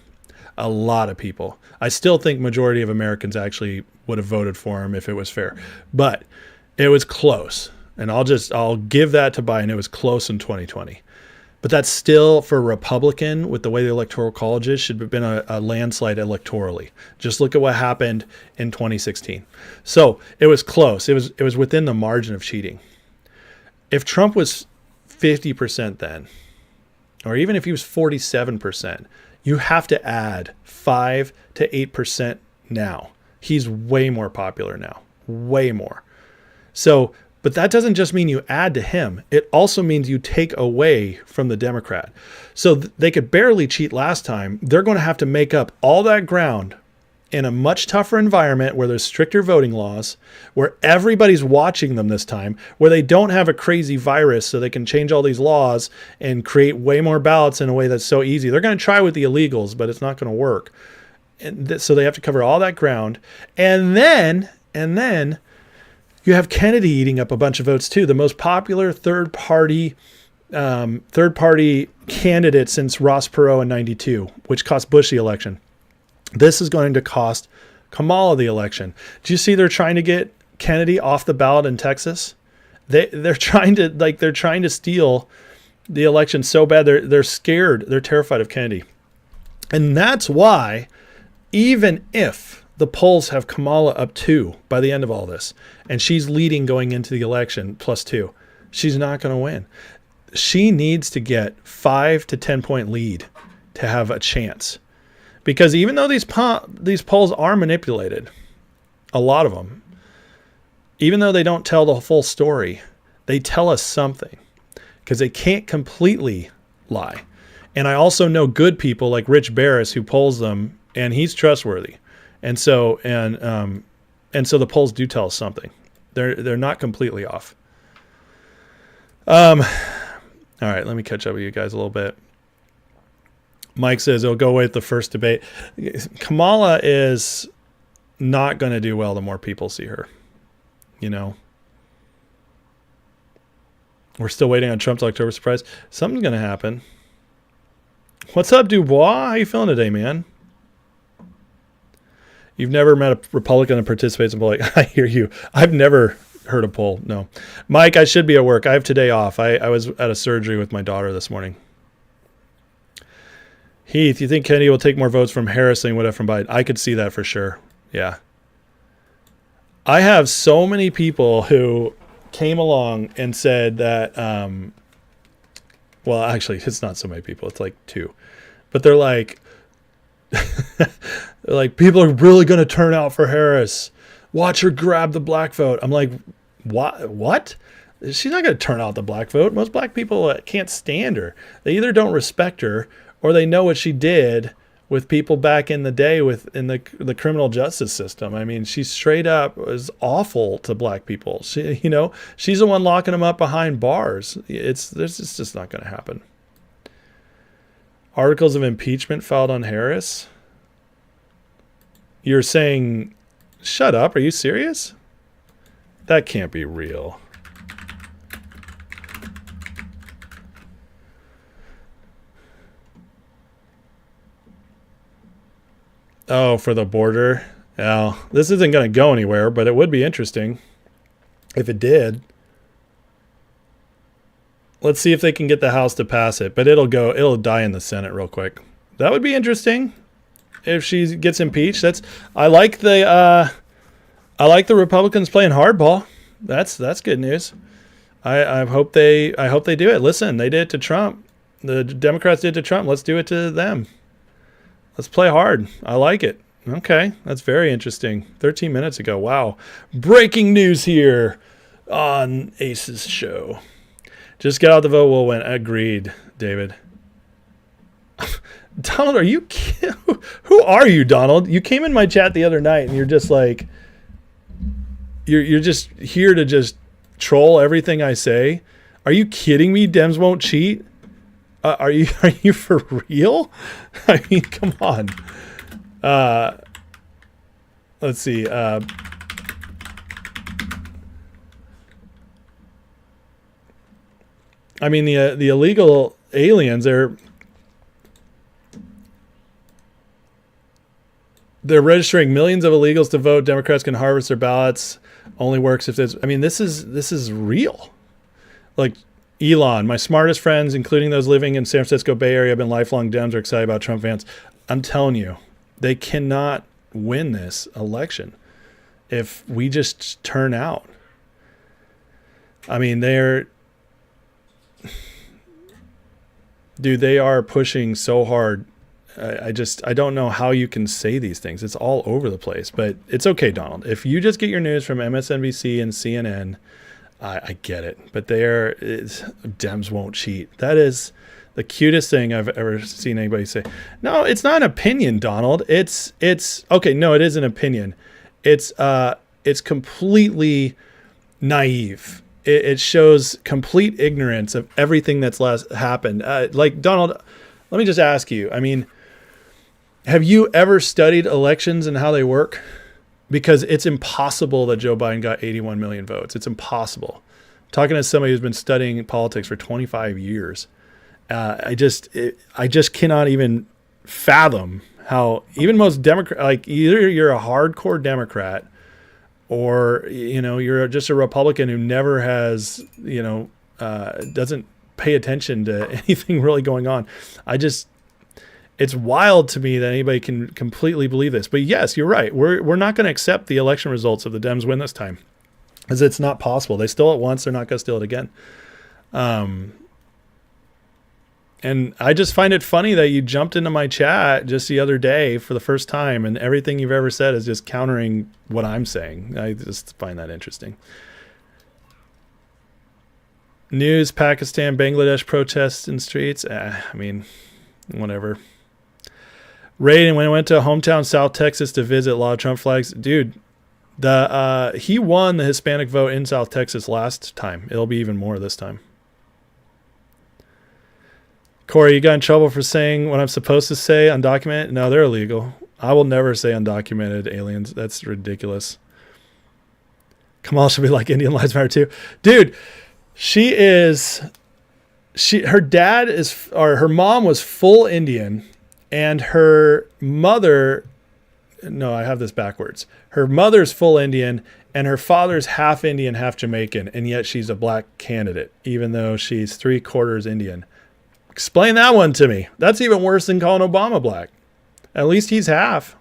A lot of people. I still think majority of Americans actually would have voted for him if it was fair, but it was close. And I'll give that to Biden. It was close in 2020. But that's still, for a Republican, with the way the Electoral College is, should have been a landslide electorally. Just look at what happened in 2016. So it was close. It was within the margin of cheating. If Trump was 50% then, or even if he was 47%, you have to add 5 to 8% now. He's way more popular now. Way more. So, but that doesn't just mean you add to him. It also means you take away from the Democrat. So they could barely cheat last time. They're going to have to make up all that ground in a much tougher environment where there's stricter voting laws, where everybody's watching them this time, where they don't have a crazy virus so they can change all these laws and create way more ballots in a way that's so easy. They're going to try with the illegals, but it's not going to work. And so they have to cover all that ground. And then you have Kennedy eating up a bunch of votes too. The most popular third party candidate since Ross Perot in 92, which cost Bush the election. This is going to cost Kamala the election. Do you see they're trying to get Kennedy off the ballot in Texas? They're trying to steal the election so bad. They're scared. They're terrified of Kennedy. And that's why, even if the polls have Kamala up 2 by the end of all this, and she's leading going into the election +2, she's not going to win. She needs to get 5 to 10 point lead to have a chance. Because even though these polls are manipulated, a lot of them, even though they don't tell the full story, They tell us something because they can't completely lie. And I also know good people like Rich Barris who polls them, and he's trustworthy. And so the polls do tell us something. They're not completely off. All right, let me catch up with you guys a little bit. Mike says it'll go away at the first debate. Kamala is not going to do well the more people see her. You know, we're still waiting on Trump's October surprise. Something's going to happen. What's up, Dubois? How you feeling today, man? You've never met a Republican that participates in poll. I hear you. I've never heard a poll. No. Mike, I should be at work. I have today off. I was at a surgery with my daughter this morning. Heath, you think Kennedy will take more votes from Harris than he would have from Biden? I could see that for sure. Yeah. I have so many people who came along and said that, well, actually, it's not so many people. It's like 2. But they're like, people are really going to turn out for Harris. Watch her grab the black vote. I'm like, what? She's not going to turn out the black vote. Most black people can't stand her. They either don't respect her or they know what she did with people back in the day in the criminal justice system. I mean, she straight up was awful to black people. She's the one locking them up behind bars. It's just not going to happen. Articles of impeachment filed on Harris. You're saying, shut up. Are you serious? That can't be real. Oh, for the border. Well, this isn't going to go anywhere, but it would be interesting if it did. Let's see if they can get the House to pass it, but it'll die in the Senate real quick. That would be interesting if she gets impeached. I like the Republicans playing hardball. That's good news. I hope they do it. Listen, they did it to Trump. The Democrats did it to Trump. Let's do it to them. Let's play hard. I like it. Okay, that's very interesting. 13 minutes ago. Wow. Breaking news here on Ace's show. Just get out the vote, we'll win. Agreed, David. Donald, are you kidding? Who are you, Donald? You came in my chat the other night and you're just like, you're just here to just troll everything I say. Are you kidding me? Dems won't cheat? Are you for real? I mean, come on. Let's see. I mean, the illegal aliens, they're registering millions of illegals to vote. Democrats can harvest their ballots. Only works if there's. I mean, this is real. Like Elon, my smartest friends, including those living in San Francisco Bay Area, have been lifelong Dems, are excited about Trump fans. I'm telling you, they cannot win this election if we just turn out. I mean, they are pushing so hard. I don't know how you can say these things. It's all over the place, but it's okay, Donald. If you just get your news from MSNBC and CNN, I get it. But Dems won't cheat. That is the cutest thing I've ever seen anybody say. No, it's not an opinion, Donald. It's okay. No, it is an opinion. It's completely naive. It shows complete ignorance of everything that's happened. Like, Donald, let me just ask you. I mean, have you ever studied elections and how they work? Because it's impossible that Joe Biden got 81 million votes. It's impossible. I'm talking to somebody who's been studying politics for 25 years. I just cannot even fathom how even most Democrat, like either you're a hardcore Democrat or, you're just a Republican who never has, doesn't pay attention to anything really going on. It's wild to me that anybody can completely believe this. But yes, you're right. We're not going to accept the election results if the Dems win this time, because it's not possible. They stole it once. They're not going to steal it again. And I just find it funny that you jumped into my chat just the other day for the first time, and everything you've ever said is just countering what I'm saying. I just find that interesting. News, Pakistan, Bangladesh protests in streets. I mean, whatever. Raid, when I went to hometown South Texas to visit, a lot of Trump flags. Dude, he won the Hispanic vote in South Texas last time. It'll be even more this time. Corey, you got in trouble for saying what I'm supposed to say, undocumented? No, they're illegal. I will never say undocumented aliens. That's ridiculous. Kamal should be like Indian Lives Matter too. Dude, her dad is, or her mom was full Indian, and her mother, no, I have this backwards. Her mother's full Indian and her father's half Indian, half Jamaican, and yet she's a black candidate, even though she's 3/4 Indian. Explain that one to me. That's even worse than calling Obama black. At least he's half.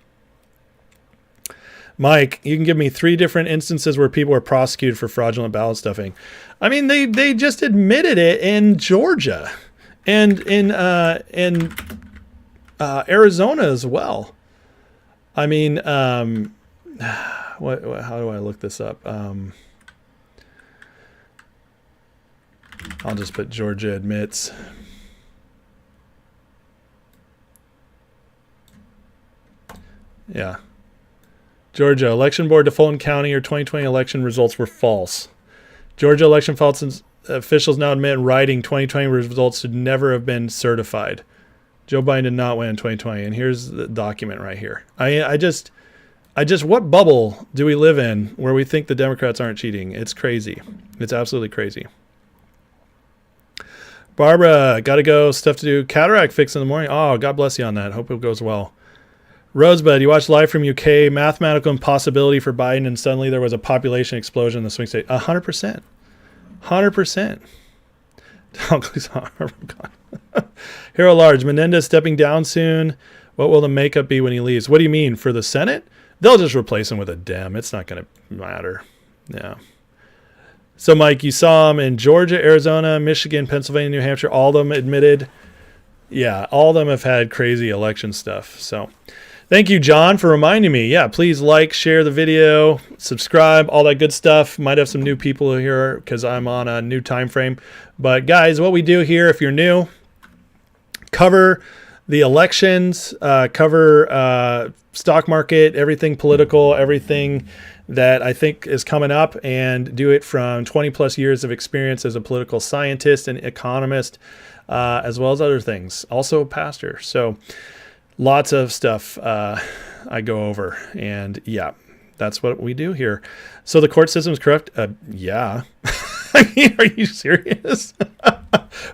Mike, you can give me 3 different instances where people were prosecuted for fraudulent ballot stuffing. I mean, they just admitted it in Georgia and in Arizona as well. I mean, how do I look this up? I'll just put Georgia admits. Yeah. Georgia election board to Fulton County, or 2020 election results were false. Georgia election officials now admit in writing 2020 results should never have been certified. Joe Biden did not win in 2020, and here's the document right here. I just, what bubble do we live in where we think the Democrats aren't cheating? It's crazy. It's absolutely crazy. Barbara, gotta go. Stuff to do. Cataract fix in the morning. Oh, God bless you on that. Hope it goes well. Rosebud, you watched live from UK. Mathematical impossibility for Biden, and suddenly there was a population explosion in the swing state. 100%. 100%. Hero Large, Menendez stepping down soon. What will the makeup be when he leaves? What do you mean? For the Senate? They'll just replace him with a Dem. It's not going to matter. Yeah. So, Mike, you saw him in Georgia, Arizona, Michigan, Pennsylvania, New Hampshire. All of them admitted. Yeah, all of them have had crazy election stuff. So, thank you, John, for reminding me. Yeah, please like, share the video, subscribe, all that good stuff. Might have some new people here because I'm on a new time frame. But, guys, what we do here, if you're new, cover the elections, cover stock market, everything political, everything that I think is coming up, and do it from 20 plus years of experience as a political scientist and economist, as well as other things. Also a pastor. So lots of stuff I go over, and yeah, that's what we do here. So the court system is corrupt? Yeah. I mean, are you serious?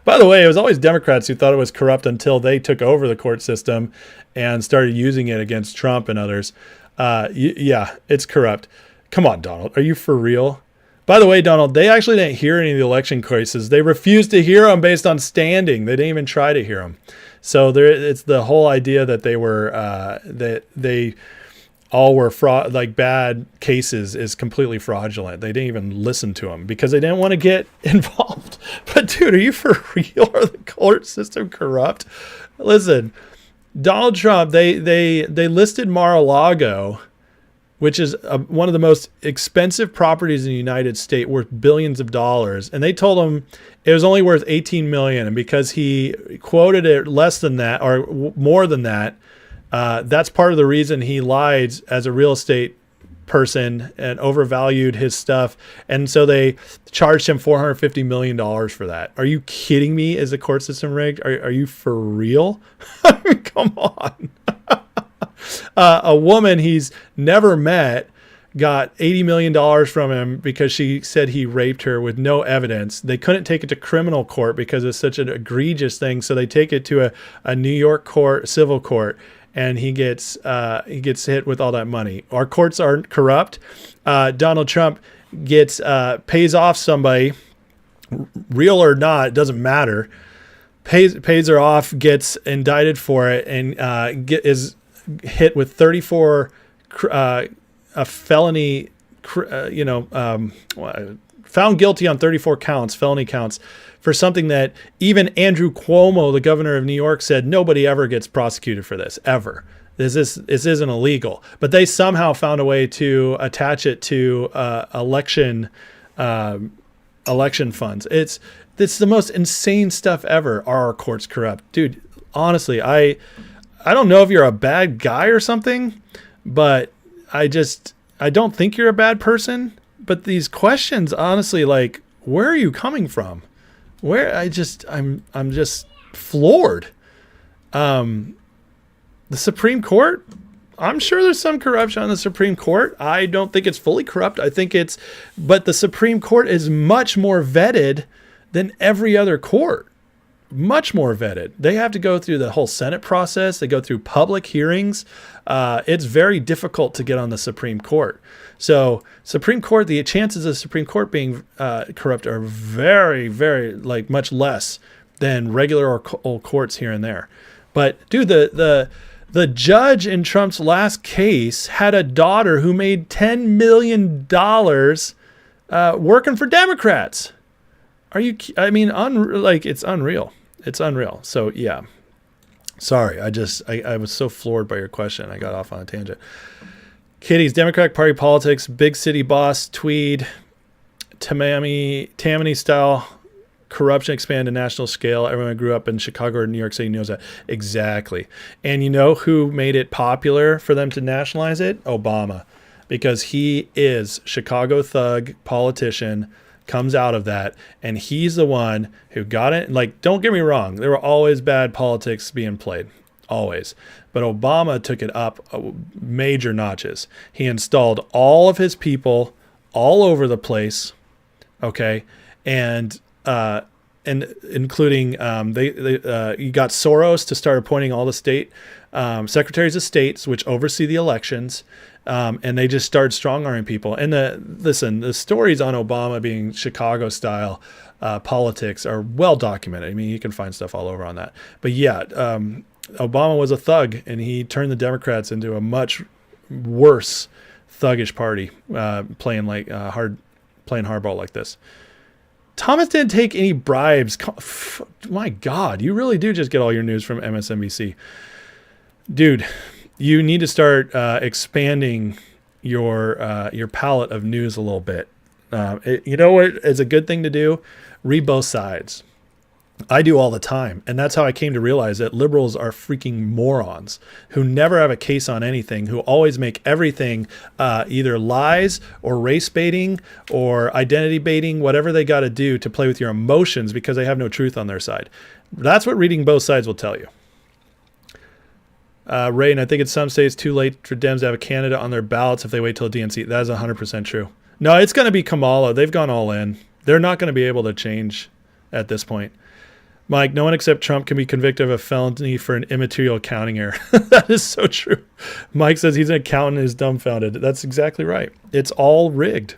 By the way, it was always Democrats who thought it was corrupt until they took over the court system and started using it against Trump and others. Yeah, it's corrupt. Come on, Donald. Are you for real? By the way, Donald, they actually didn't hear any of the election cases. They refused to hear them based on standing. They didn't even try to hear them. So it's the whole idea that they were that they all were fraud, like bad cases, is completely fraudulent. They didn't even listen to them because they didn't want to get involved. But dude, are you for real? Are the court system corrupt? Listen, Donald Trump, they listed Mar-a-Lago, which is one of the most expensive properties in the United States, worth billions of dollars. And they told him it was only worth $18 million. And because he quoted it less than that, or more than that, that's part of the reason he lied as a real estate person and overvalued his stuff. And so they charged him $450 million for that. Are you kidding me? Is the court system rigged? Are you for real? I mean, come on. A woman he's never met got $80 million from him because she said he raped her with no evidence. They couldn't take it to criminal court because it's such an egregious thing. So they take it to a New York court, civil court, and he gets hit with all that money. Our courts aren't corrupt. Donald Trump pays off somebody, real or not, it doesn't matter. Pays her off, gets indicted for it, and is hit with 34 a felony, found guilty on 34 counts, felony counts, for something that even Andrew Cuomo, the governor of New York, said nobody ever gets prosecuted for this, ever. This isn't illegal. But they somehow found a way to attach it to election election funds. It's the most insane stuff ever. Are our courts corrupt? Dude, honestly, I don't know if you're a bad guy or something, but I don't think you're a bad person. But these questions, honestly, like, where are you coming from? I'm just floored. The Supreme Court, I'm sure there's some corruption on the Supreme Court. I don't think it's fully corrupt. But the Supreme Court is much more vetted than every other court. Much more vetted. They have to go through the whole Senate process. They go through public hearings. It's very difficult to get on the Supreme Court. So Supreme Court, the chances of Supreme Court being corrupt are very, very, like, much less than regular or old courts here and there. But dude, the judge in Trump's last case had a daughter who made $10 million working for Democrats. It's unreal. It's unreal. So yeah, sorry. I was so floored by your question. I got off on a tangent. Kitty's Democratic Party politics, big city boss, Tweed, Tammany style corruption expand to national scale. Everyone who grew up in Chicago or New York City knows that. Exactly. And you know who made it popular for them to nationalize it? Obama. Because he is Chicago thug politician, comes out of that, and he's the one who got it. Like, don't get me wrong, there were always bad politics being played. Always. But Obama took it up major notches. He installed all of his people all over the place, okay, and including you got Soros to start appointing all the state secretaries of states, which oversee the elections, and they just started strong-arming people. And the stories on Obama being Chicago-style politics are well documented. I mean, you can find stuff all over on that. But yeah, Obama was a thug, and he turned the Democrats into a much worse thuggish party, playing hardball like this. Thomas didn't take any bribes. My God, you really do just get all your news from MSNBC. Dude, you need to start expanding your palette of news a little bit. You know what is a good thing to do? Read both sides. I do all the time. And that's how I came to realize that liberals are freaking morons who never have a case on anything, who always make everything either lies or race baiting or identity baiting, whatever they got to do to play with your emotions because they have no truth on their side. That's what reading both sides will tell you. Ray, and I think in some states too late for Dems to have a candidate on their ballots if they wait till DNC. That is 100% true. No, it's going to be Kamala. They've gone all in. They're not going to be able to change at this point. Mike, no one except Trump can be convicted of a felony for an immaterial accounting error. That is so true. Mike says he's an accountant who's dumbfounded. That's exactly right. It's all rigged.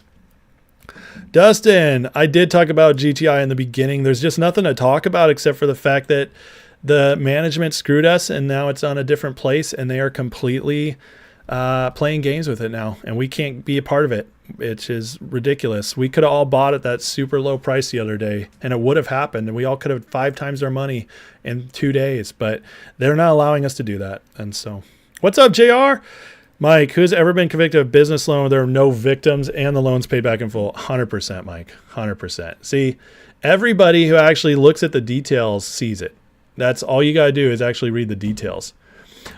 Dustin, I did talk about GTI in the beginning. There's just nothing to talk about except for the fact that the management screwed us and now it's on a different place and they are completely playing games with it now. And we can't be a part of it, which is ridiculous. We could have all bought at that super low price the other day and it would have happened. And we all could have 5 times our money in 2 days, but they're not allowing us to do that. And so what's up, JR? Mike, who's ever been convicted of business loan where there are no victims and the loan's paid back in full? 100%, Mike. 100%. See, everybody who actually looks at the details sees it. That's all you got to do is actually read the details.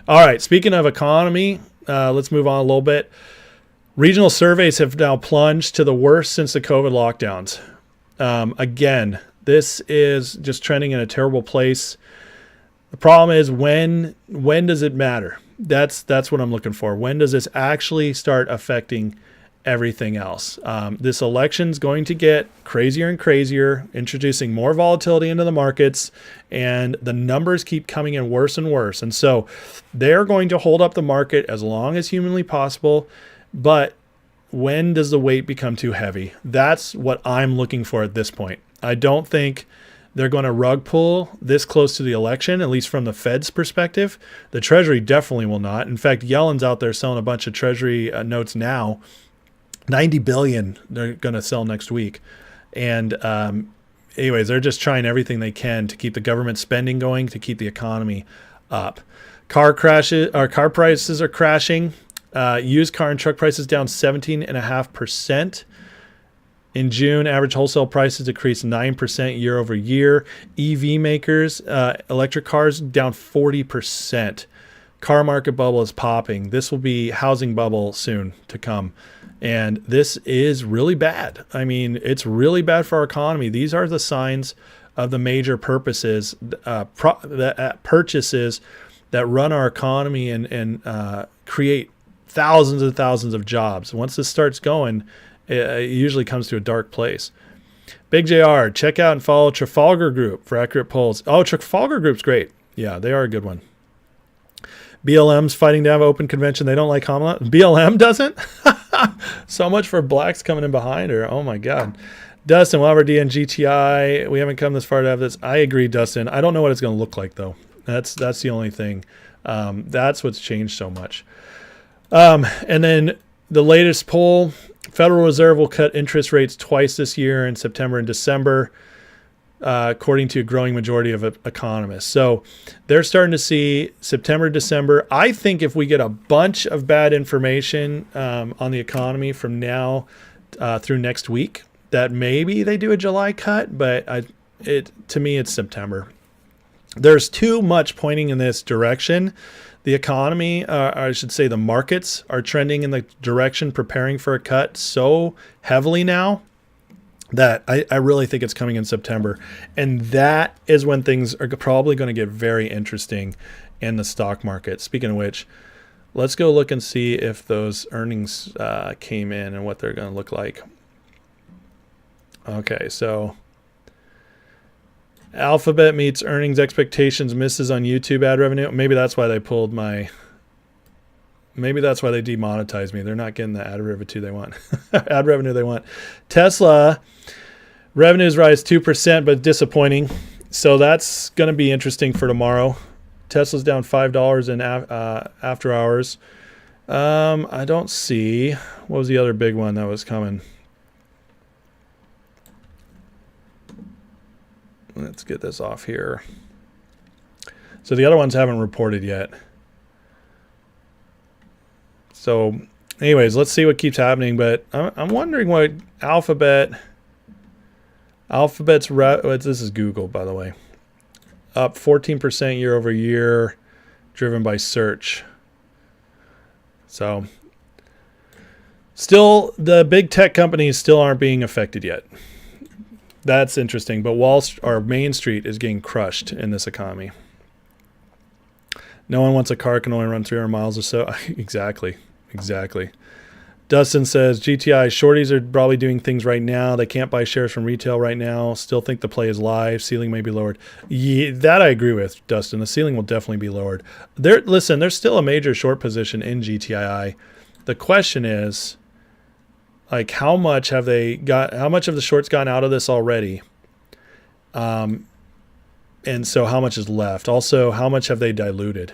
All right. Speaking of economy, let's move on a little bit. Regional surveys have now plunged to the worst since the COVID lockdowns. Again, this is just trending in a terrible place. The problem is when does it matter? That's what I'm looking for. When does this actually start affecting everything else? This election's going to get crazier and crazier, introducing more volatility into the markets, and the numbers keep coming in worse and worse. And so they're going to hold up the market as long as humanly possible. But when does the weight become too heavy? That's what I'm looking for at this point. I don't think they're going to rug pull this close to the election, at least from the Fed's perspective. The Treasury definitely will not. In fact, Yellen's out there selling a bunch of Treasury notes now. 90 billion they're going to sell next week. And anyways, they're just trying everything they can to keep the government spending going, to keep the economy up. Car prices are crashing. Used car and truck prices down 17.5%. In June, average wholesale prices decreased 9% year over year. EV makers, electric cars, down 40%. Car market bubble is popping. This will be housing bubble soon to come. And this is really bad. I mean, it's really bad for our economy. These are the signs of the major purchases that run our economy and create thousands and thousands of jobs. Once this starts going, it usually comes to a dark place. Big JR, check out and follow Trafalgar Group for accurate polls. Oh, Trafalgar Group's great. Yeah, they are a good one. BLM's fighting to have an open convention. They don't like Kamala. BLM doesn't? So much for blacks coming in behind her. Oh, my God. Dustin, we'll have our D and GTI. We haven't come this far to have this. I agree, Dustin. I don't know what it's going to look like, though. That's the only thing. That's what's changed so much. And then the latest poll, Federal Reserve will cut interest rates twice this year in September and December, according to a growing majority of economists. So they're starting to see September, December. I think if we get a bunch of bad information on the economy from now through next week, that maybe they do a July cut, but to me, it's September. There's too much pointing in this direction. The economy, or I should say the markets, are trending in the direction preparing for a cut so heavily now that I really think it's coming in September. And that is when things are probably going to get very interesting in the stock market. Speaking of which, let's go look and see if those earnings came in and what they're going to look like. Okay, so Alphabet meets earnings expectations, misses on YouTube ad revenue. Maybe that's why they pulled maybe that's why they demonetized me. They're not getting the ad revenue they want. Ad revenue they want. Tesla, revenues rise 2%, but disappointing. So that's going to be interesting for tomorrow. Tesla's down $5 in after hours. I don't see. What was the other big one that was coming? Let's get this off here. So the other ones haven't reported yet. So anyways, let's see what keeps happening. But I'm wondering what Alphabet's, this is Google, by the way, up 14% year over year, driven by search. So still, the big tech companies still aren't being affected yet. That's interesting, but Main Street is getting crushed in this economy. No one wants a car can only run 300 miles or so. Exactly. Dustin says GTI shorties are probably doing things right now. They can't buy shares from retail right now. Still think the play is live. Ceiling may be lowered. Yeah, that I agree with, Dustin. The ceiling will definitely be lowered. Listen, there's still a major short position in GTII. The question is, like, how much have they got? How much of the shorts gotten out of this already? And so how much is left? Also, how much have they diluted?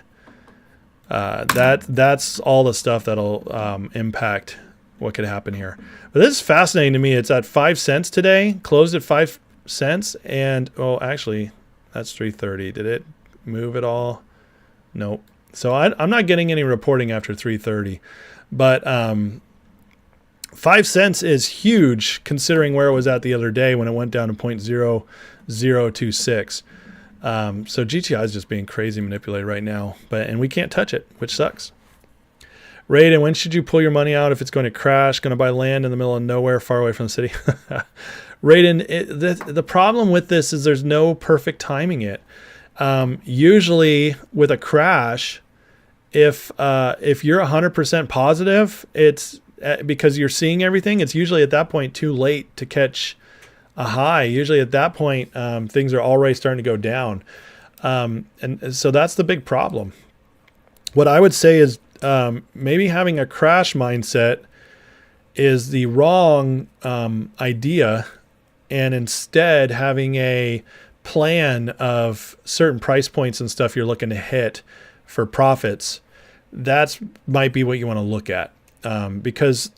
That's all the stuff that'll impact what could happen here. But this is fascinating to me. It's at 5 cents today, closed at 5 cents, and actually, that's 3:30. Did it move at all? Nope. So I'm not getting any reporting after 3:30, but 5 cents is huge considering where it was at the other day when it went down to 0.0026. So GTI is just being crazy manipulated right now, and we can't touch it, which sucks. Raiden, when should you pull your money out if it's going to crash? Going to buy land in the middle of nowhere, far away from the city? Raiden, the problem with this is there's no perfect timing it. Usually with a crash, if you're 100% positive, it's because you're seeing everything. It's usually at that point too late to catch a high. Usually at that point, things are already starting to go down. And so that's the big problem. What I would say is maybe having a crash mindset is the wrong idea, and instead having a plan of certain price points and stuff you're looking to hit for profits, that might be what you want to look at. Because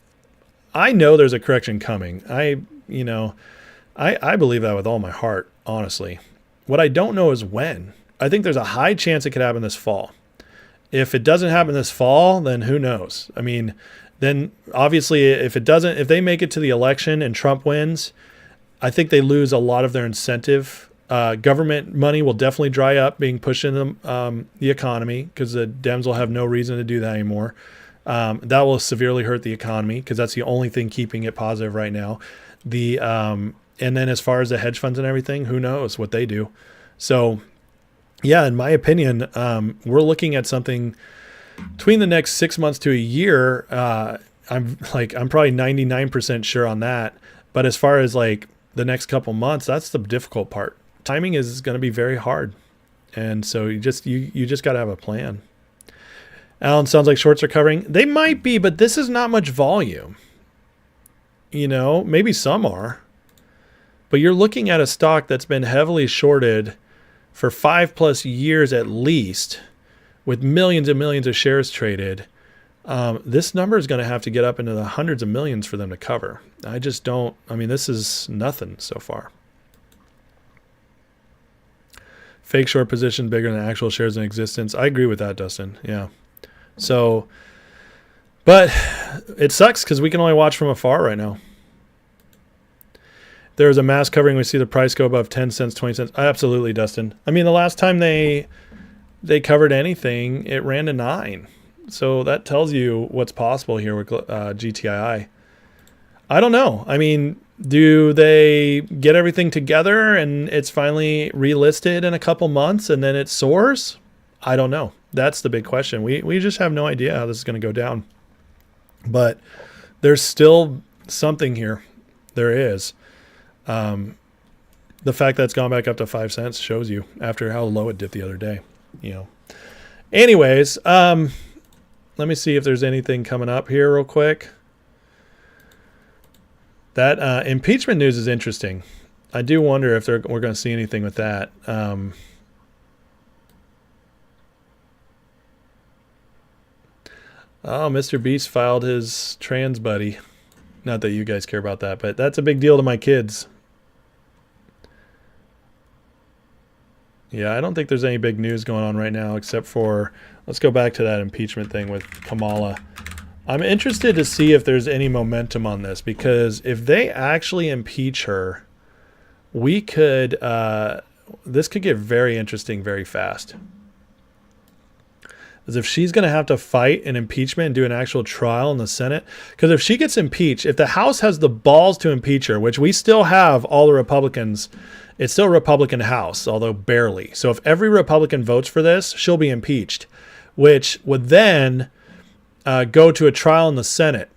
I know there's a correction coming. I believe that with all my heart, honestly. What I don't know is when. I think there's a high chance it could happen this fall. If it doesn't happen this fall, then who knows? I mean, then obviously if they make it to the election and Trump wins, I think they lose a lot of their incentive. Government money will definitely dry up being pushed into the economy because the Dems will have no reason to do that anymore. That will severely hurt the economy because that's the only thing keeping it positive right now. And then as far as the hedge funds and everything, who knows what they do. So yeah, in my opinion, we're looking at something between the next 6 months to a year. I'm probably 99% sure on that. But as far as like the next couple months, that's the difficult part. Timing is going to be very hard. And so you just got to have a plan. Alan, sounds like shorts are covering. They might be, but this is not much volume. Maybe some are. But you're looking at a stock that's been heavily shorted for 5+ years at least, with millions and millions of shares traded. This number is going to have to get up into the hundreds of millions for them to cover. This is nothing so far. Fake short position bigger than actual shares in existence. I agree with that, Dustin. Yeah. So, but it sucks because we can only watch from afar right now. There's a mass covering. We see the price go above 10 cents, 20 cents. Absolutely, Dustin. The last time they covered anything, it ran to 9. So that tells you what's possible here with GTII. I don't know. Do they get everything together and it's finally relisted in a couple months and then it soars? I don't know. That's the big question. We just have no idea how this is going to go down. But there's still something here. There is. The fact that it's gone back up to 5 cents shows you after how low it dipped the other day. Anyways, let me see if there's anything coming up here real quick. That impeachment news is interesting. I do wonder if we're going to see anything with that. Mr. Beast filed his trans buddy. Not that you guys care about that, but that's a big deal to my kids. Yeah, I don't think there's any big news going on right now except for, let's go back to that impeachment thing with Kamala. I'm interested to see if there's any momentum on this, because if they actually impeach her, this could get very interesting very fast. As if she's going to have to fight an impeachment and do an actual trial in the Senate. Because if she gets impeached, if the House has the balls to impeach her, which we still have all the Republicans, it's still a Republican House, although barely. So if every Republican votes for this, she'll be impeached, which would then go to a trial in the Senate.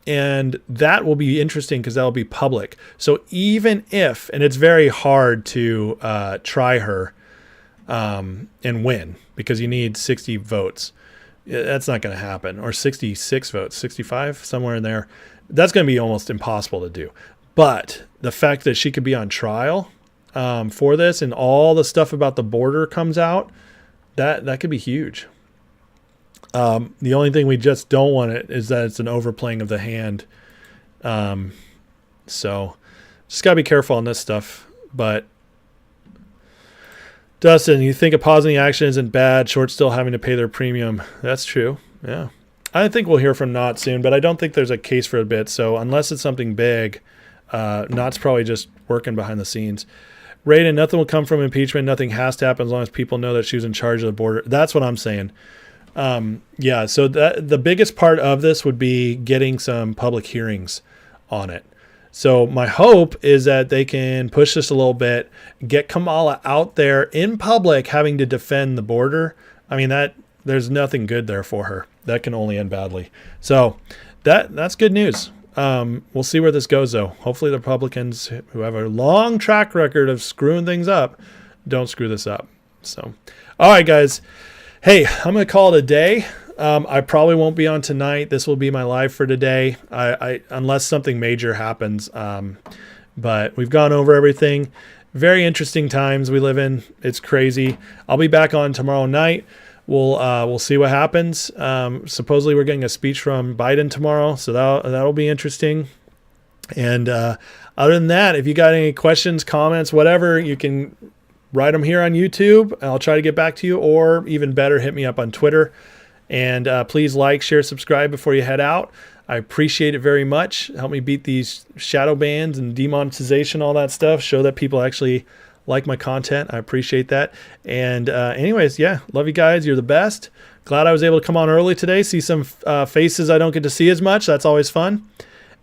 And that will be interesting because that will be public. So even if, and it's very hard to try her and win because you need 60 votes. That's not going to happen. Or 66 votes, 65, somewhere in there. That's going to be almost impossible to do. But the fact that she could be on trial for this and all the stuff about the border comes out, that could be huge. The only thing we just don't want it is that it's an overplaying of the hand. So just got to be careful on this stuff. But Dustin, you think a pause in the action isn't bad, shorts still having to pay their premium. That's true. Yeah. I think we'll hear from Knott soon, but I don't think there's a case for a bit. So unless it's something big, Knott's probably just working behind the scenes. Raiden, nothing will come from impeachment. Nothing has to happen as long as people know that she was in charge of the border. That's what I'm saying. Yeah, so the biggest part of this would be getting some public hearings on it. So my hope is that they can push this a little bit, get Kamala out there in public having to defend the border. There's nothing good there for her. That can only end badly. So that's good news. We'll see where this goes, though. Hopefully the Republicans, who have a long track record of screwing things up, don't screw this up. So, all right, guys. Hey, I'm going to call it a day. I probably won't be on tonight. This will be my live for today, unless something major happens. But we've gone over everything. Very interesting times we live in. It's crazy. I'll be back on tomorrow night. We'll see what happens. Supposedly we're getting a speech from Biden tomorrow, so that'll be interesting. And other than that, if you got any questions, comments, whatever, you can write them here on YouTube. I'll try to get back to you, or even better, hit me up on Twitter. And please like, share, subscribe before you head out. I appreciate it very much. Help me beat these shadow bans and demonetization, all that stuff. Show that people actually like my content. I appreciate that. And anyways, yeah, love you guys. You're the best. Glad I was able to come on early today, see some faces I don't get to see as much. That's always fun.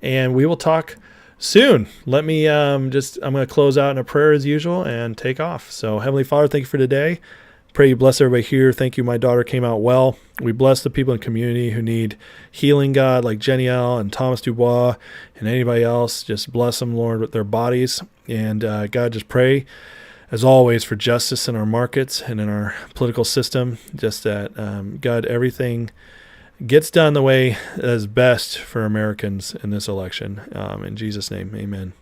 And we will talk soon. Let me I'm going to close out in a prayer as usual and take off. So Heavenly Father, thank you for today. Pray you bless everybody here. Thank you. My daughter came out well. We bless the people in the community who need healing, God, like GTII and Thomas Dubois and anybody else. Just bless them, Lord, with their bodies. And God, just pray, as always, for justice in our markets and in our political system. Just that, God, everything gets done the way that is best for Americans in this election. In Jesus' name, amen.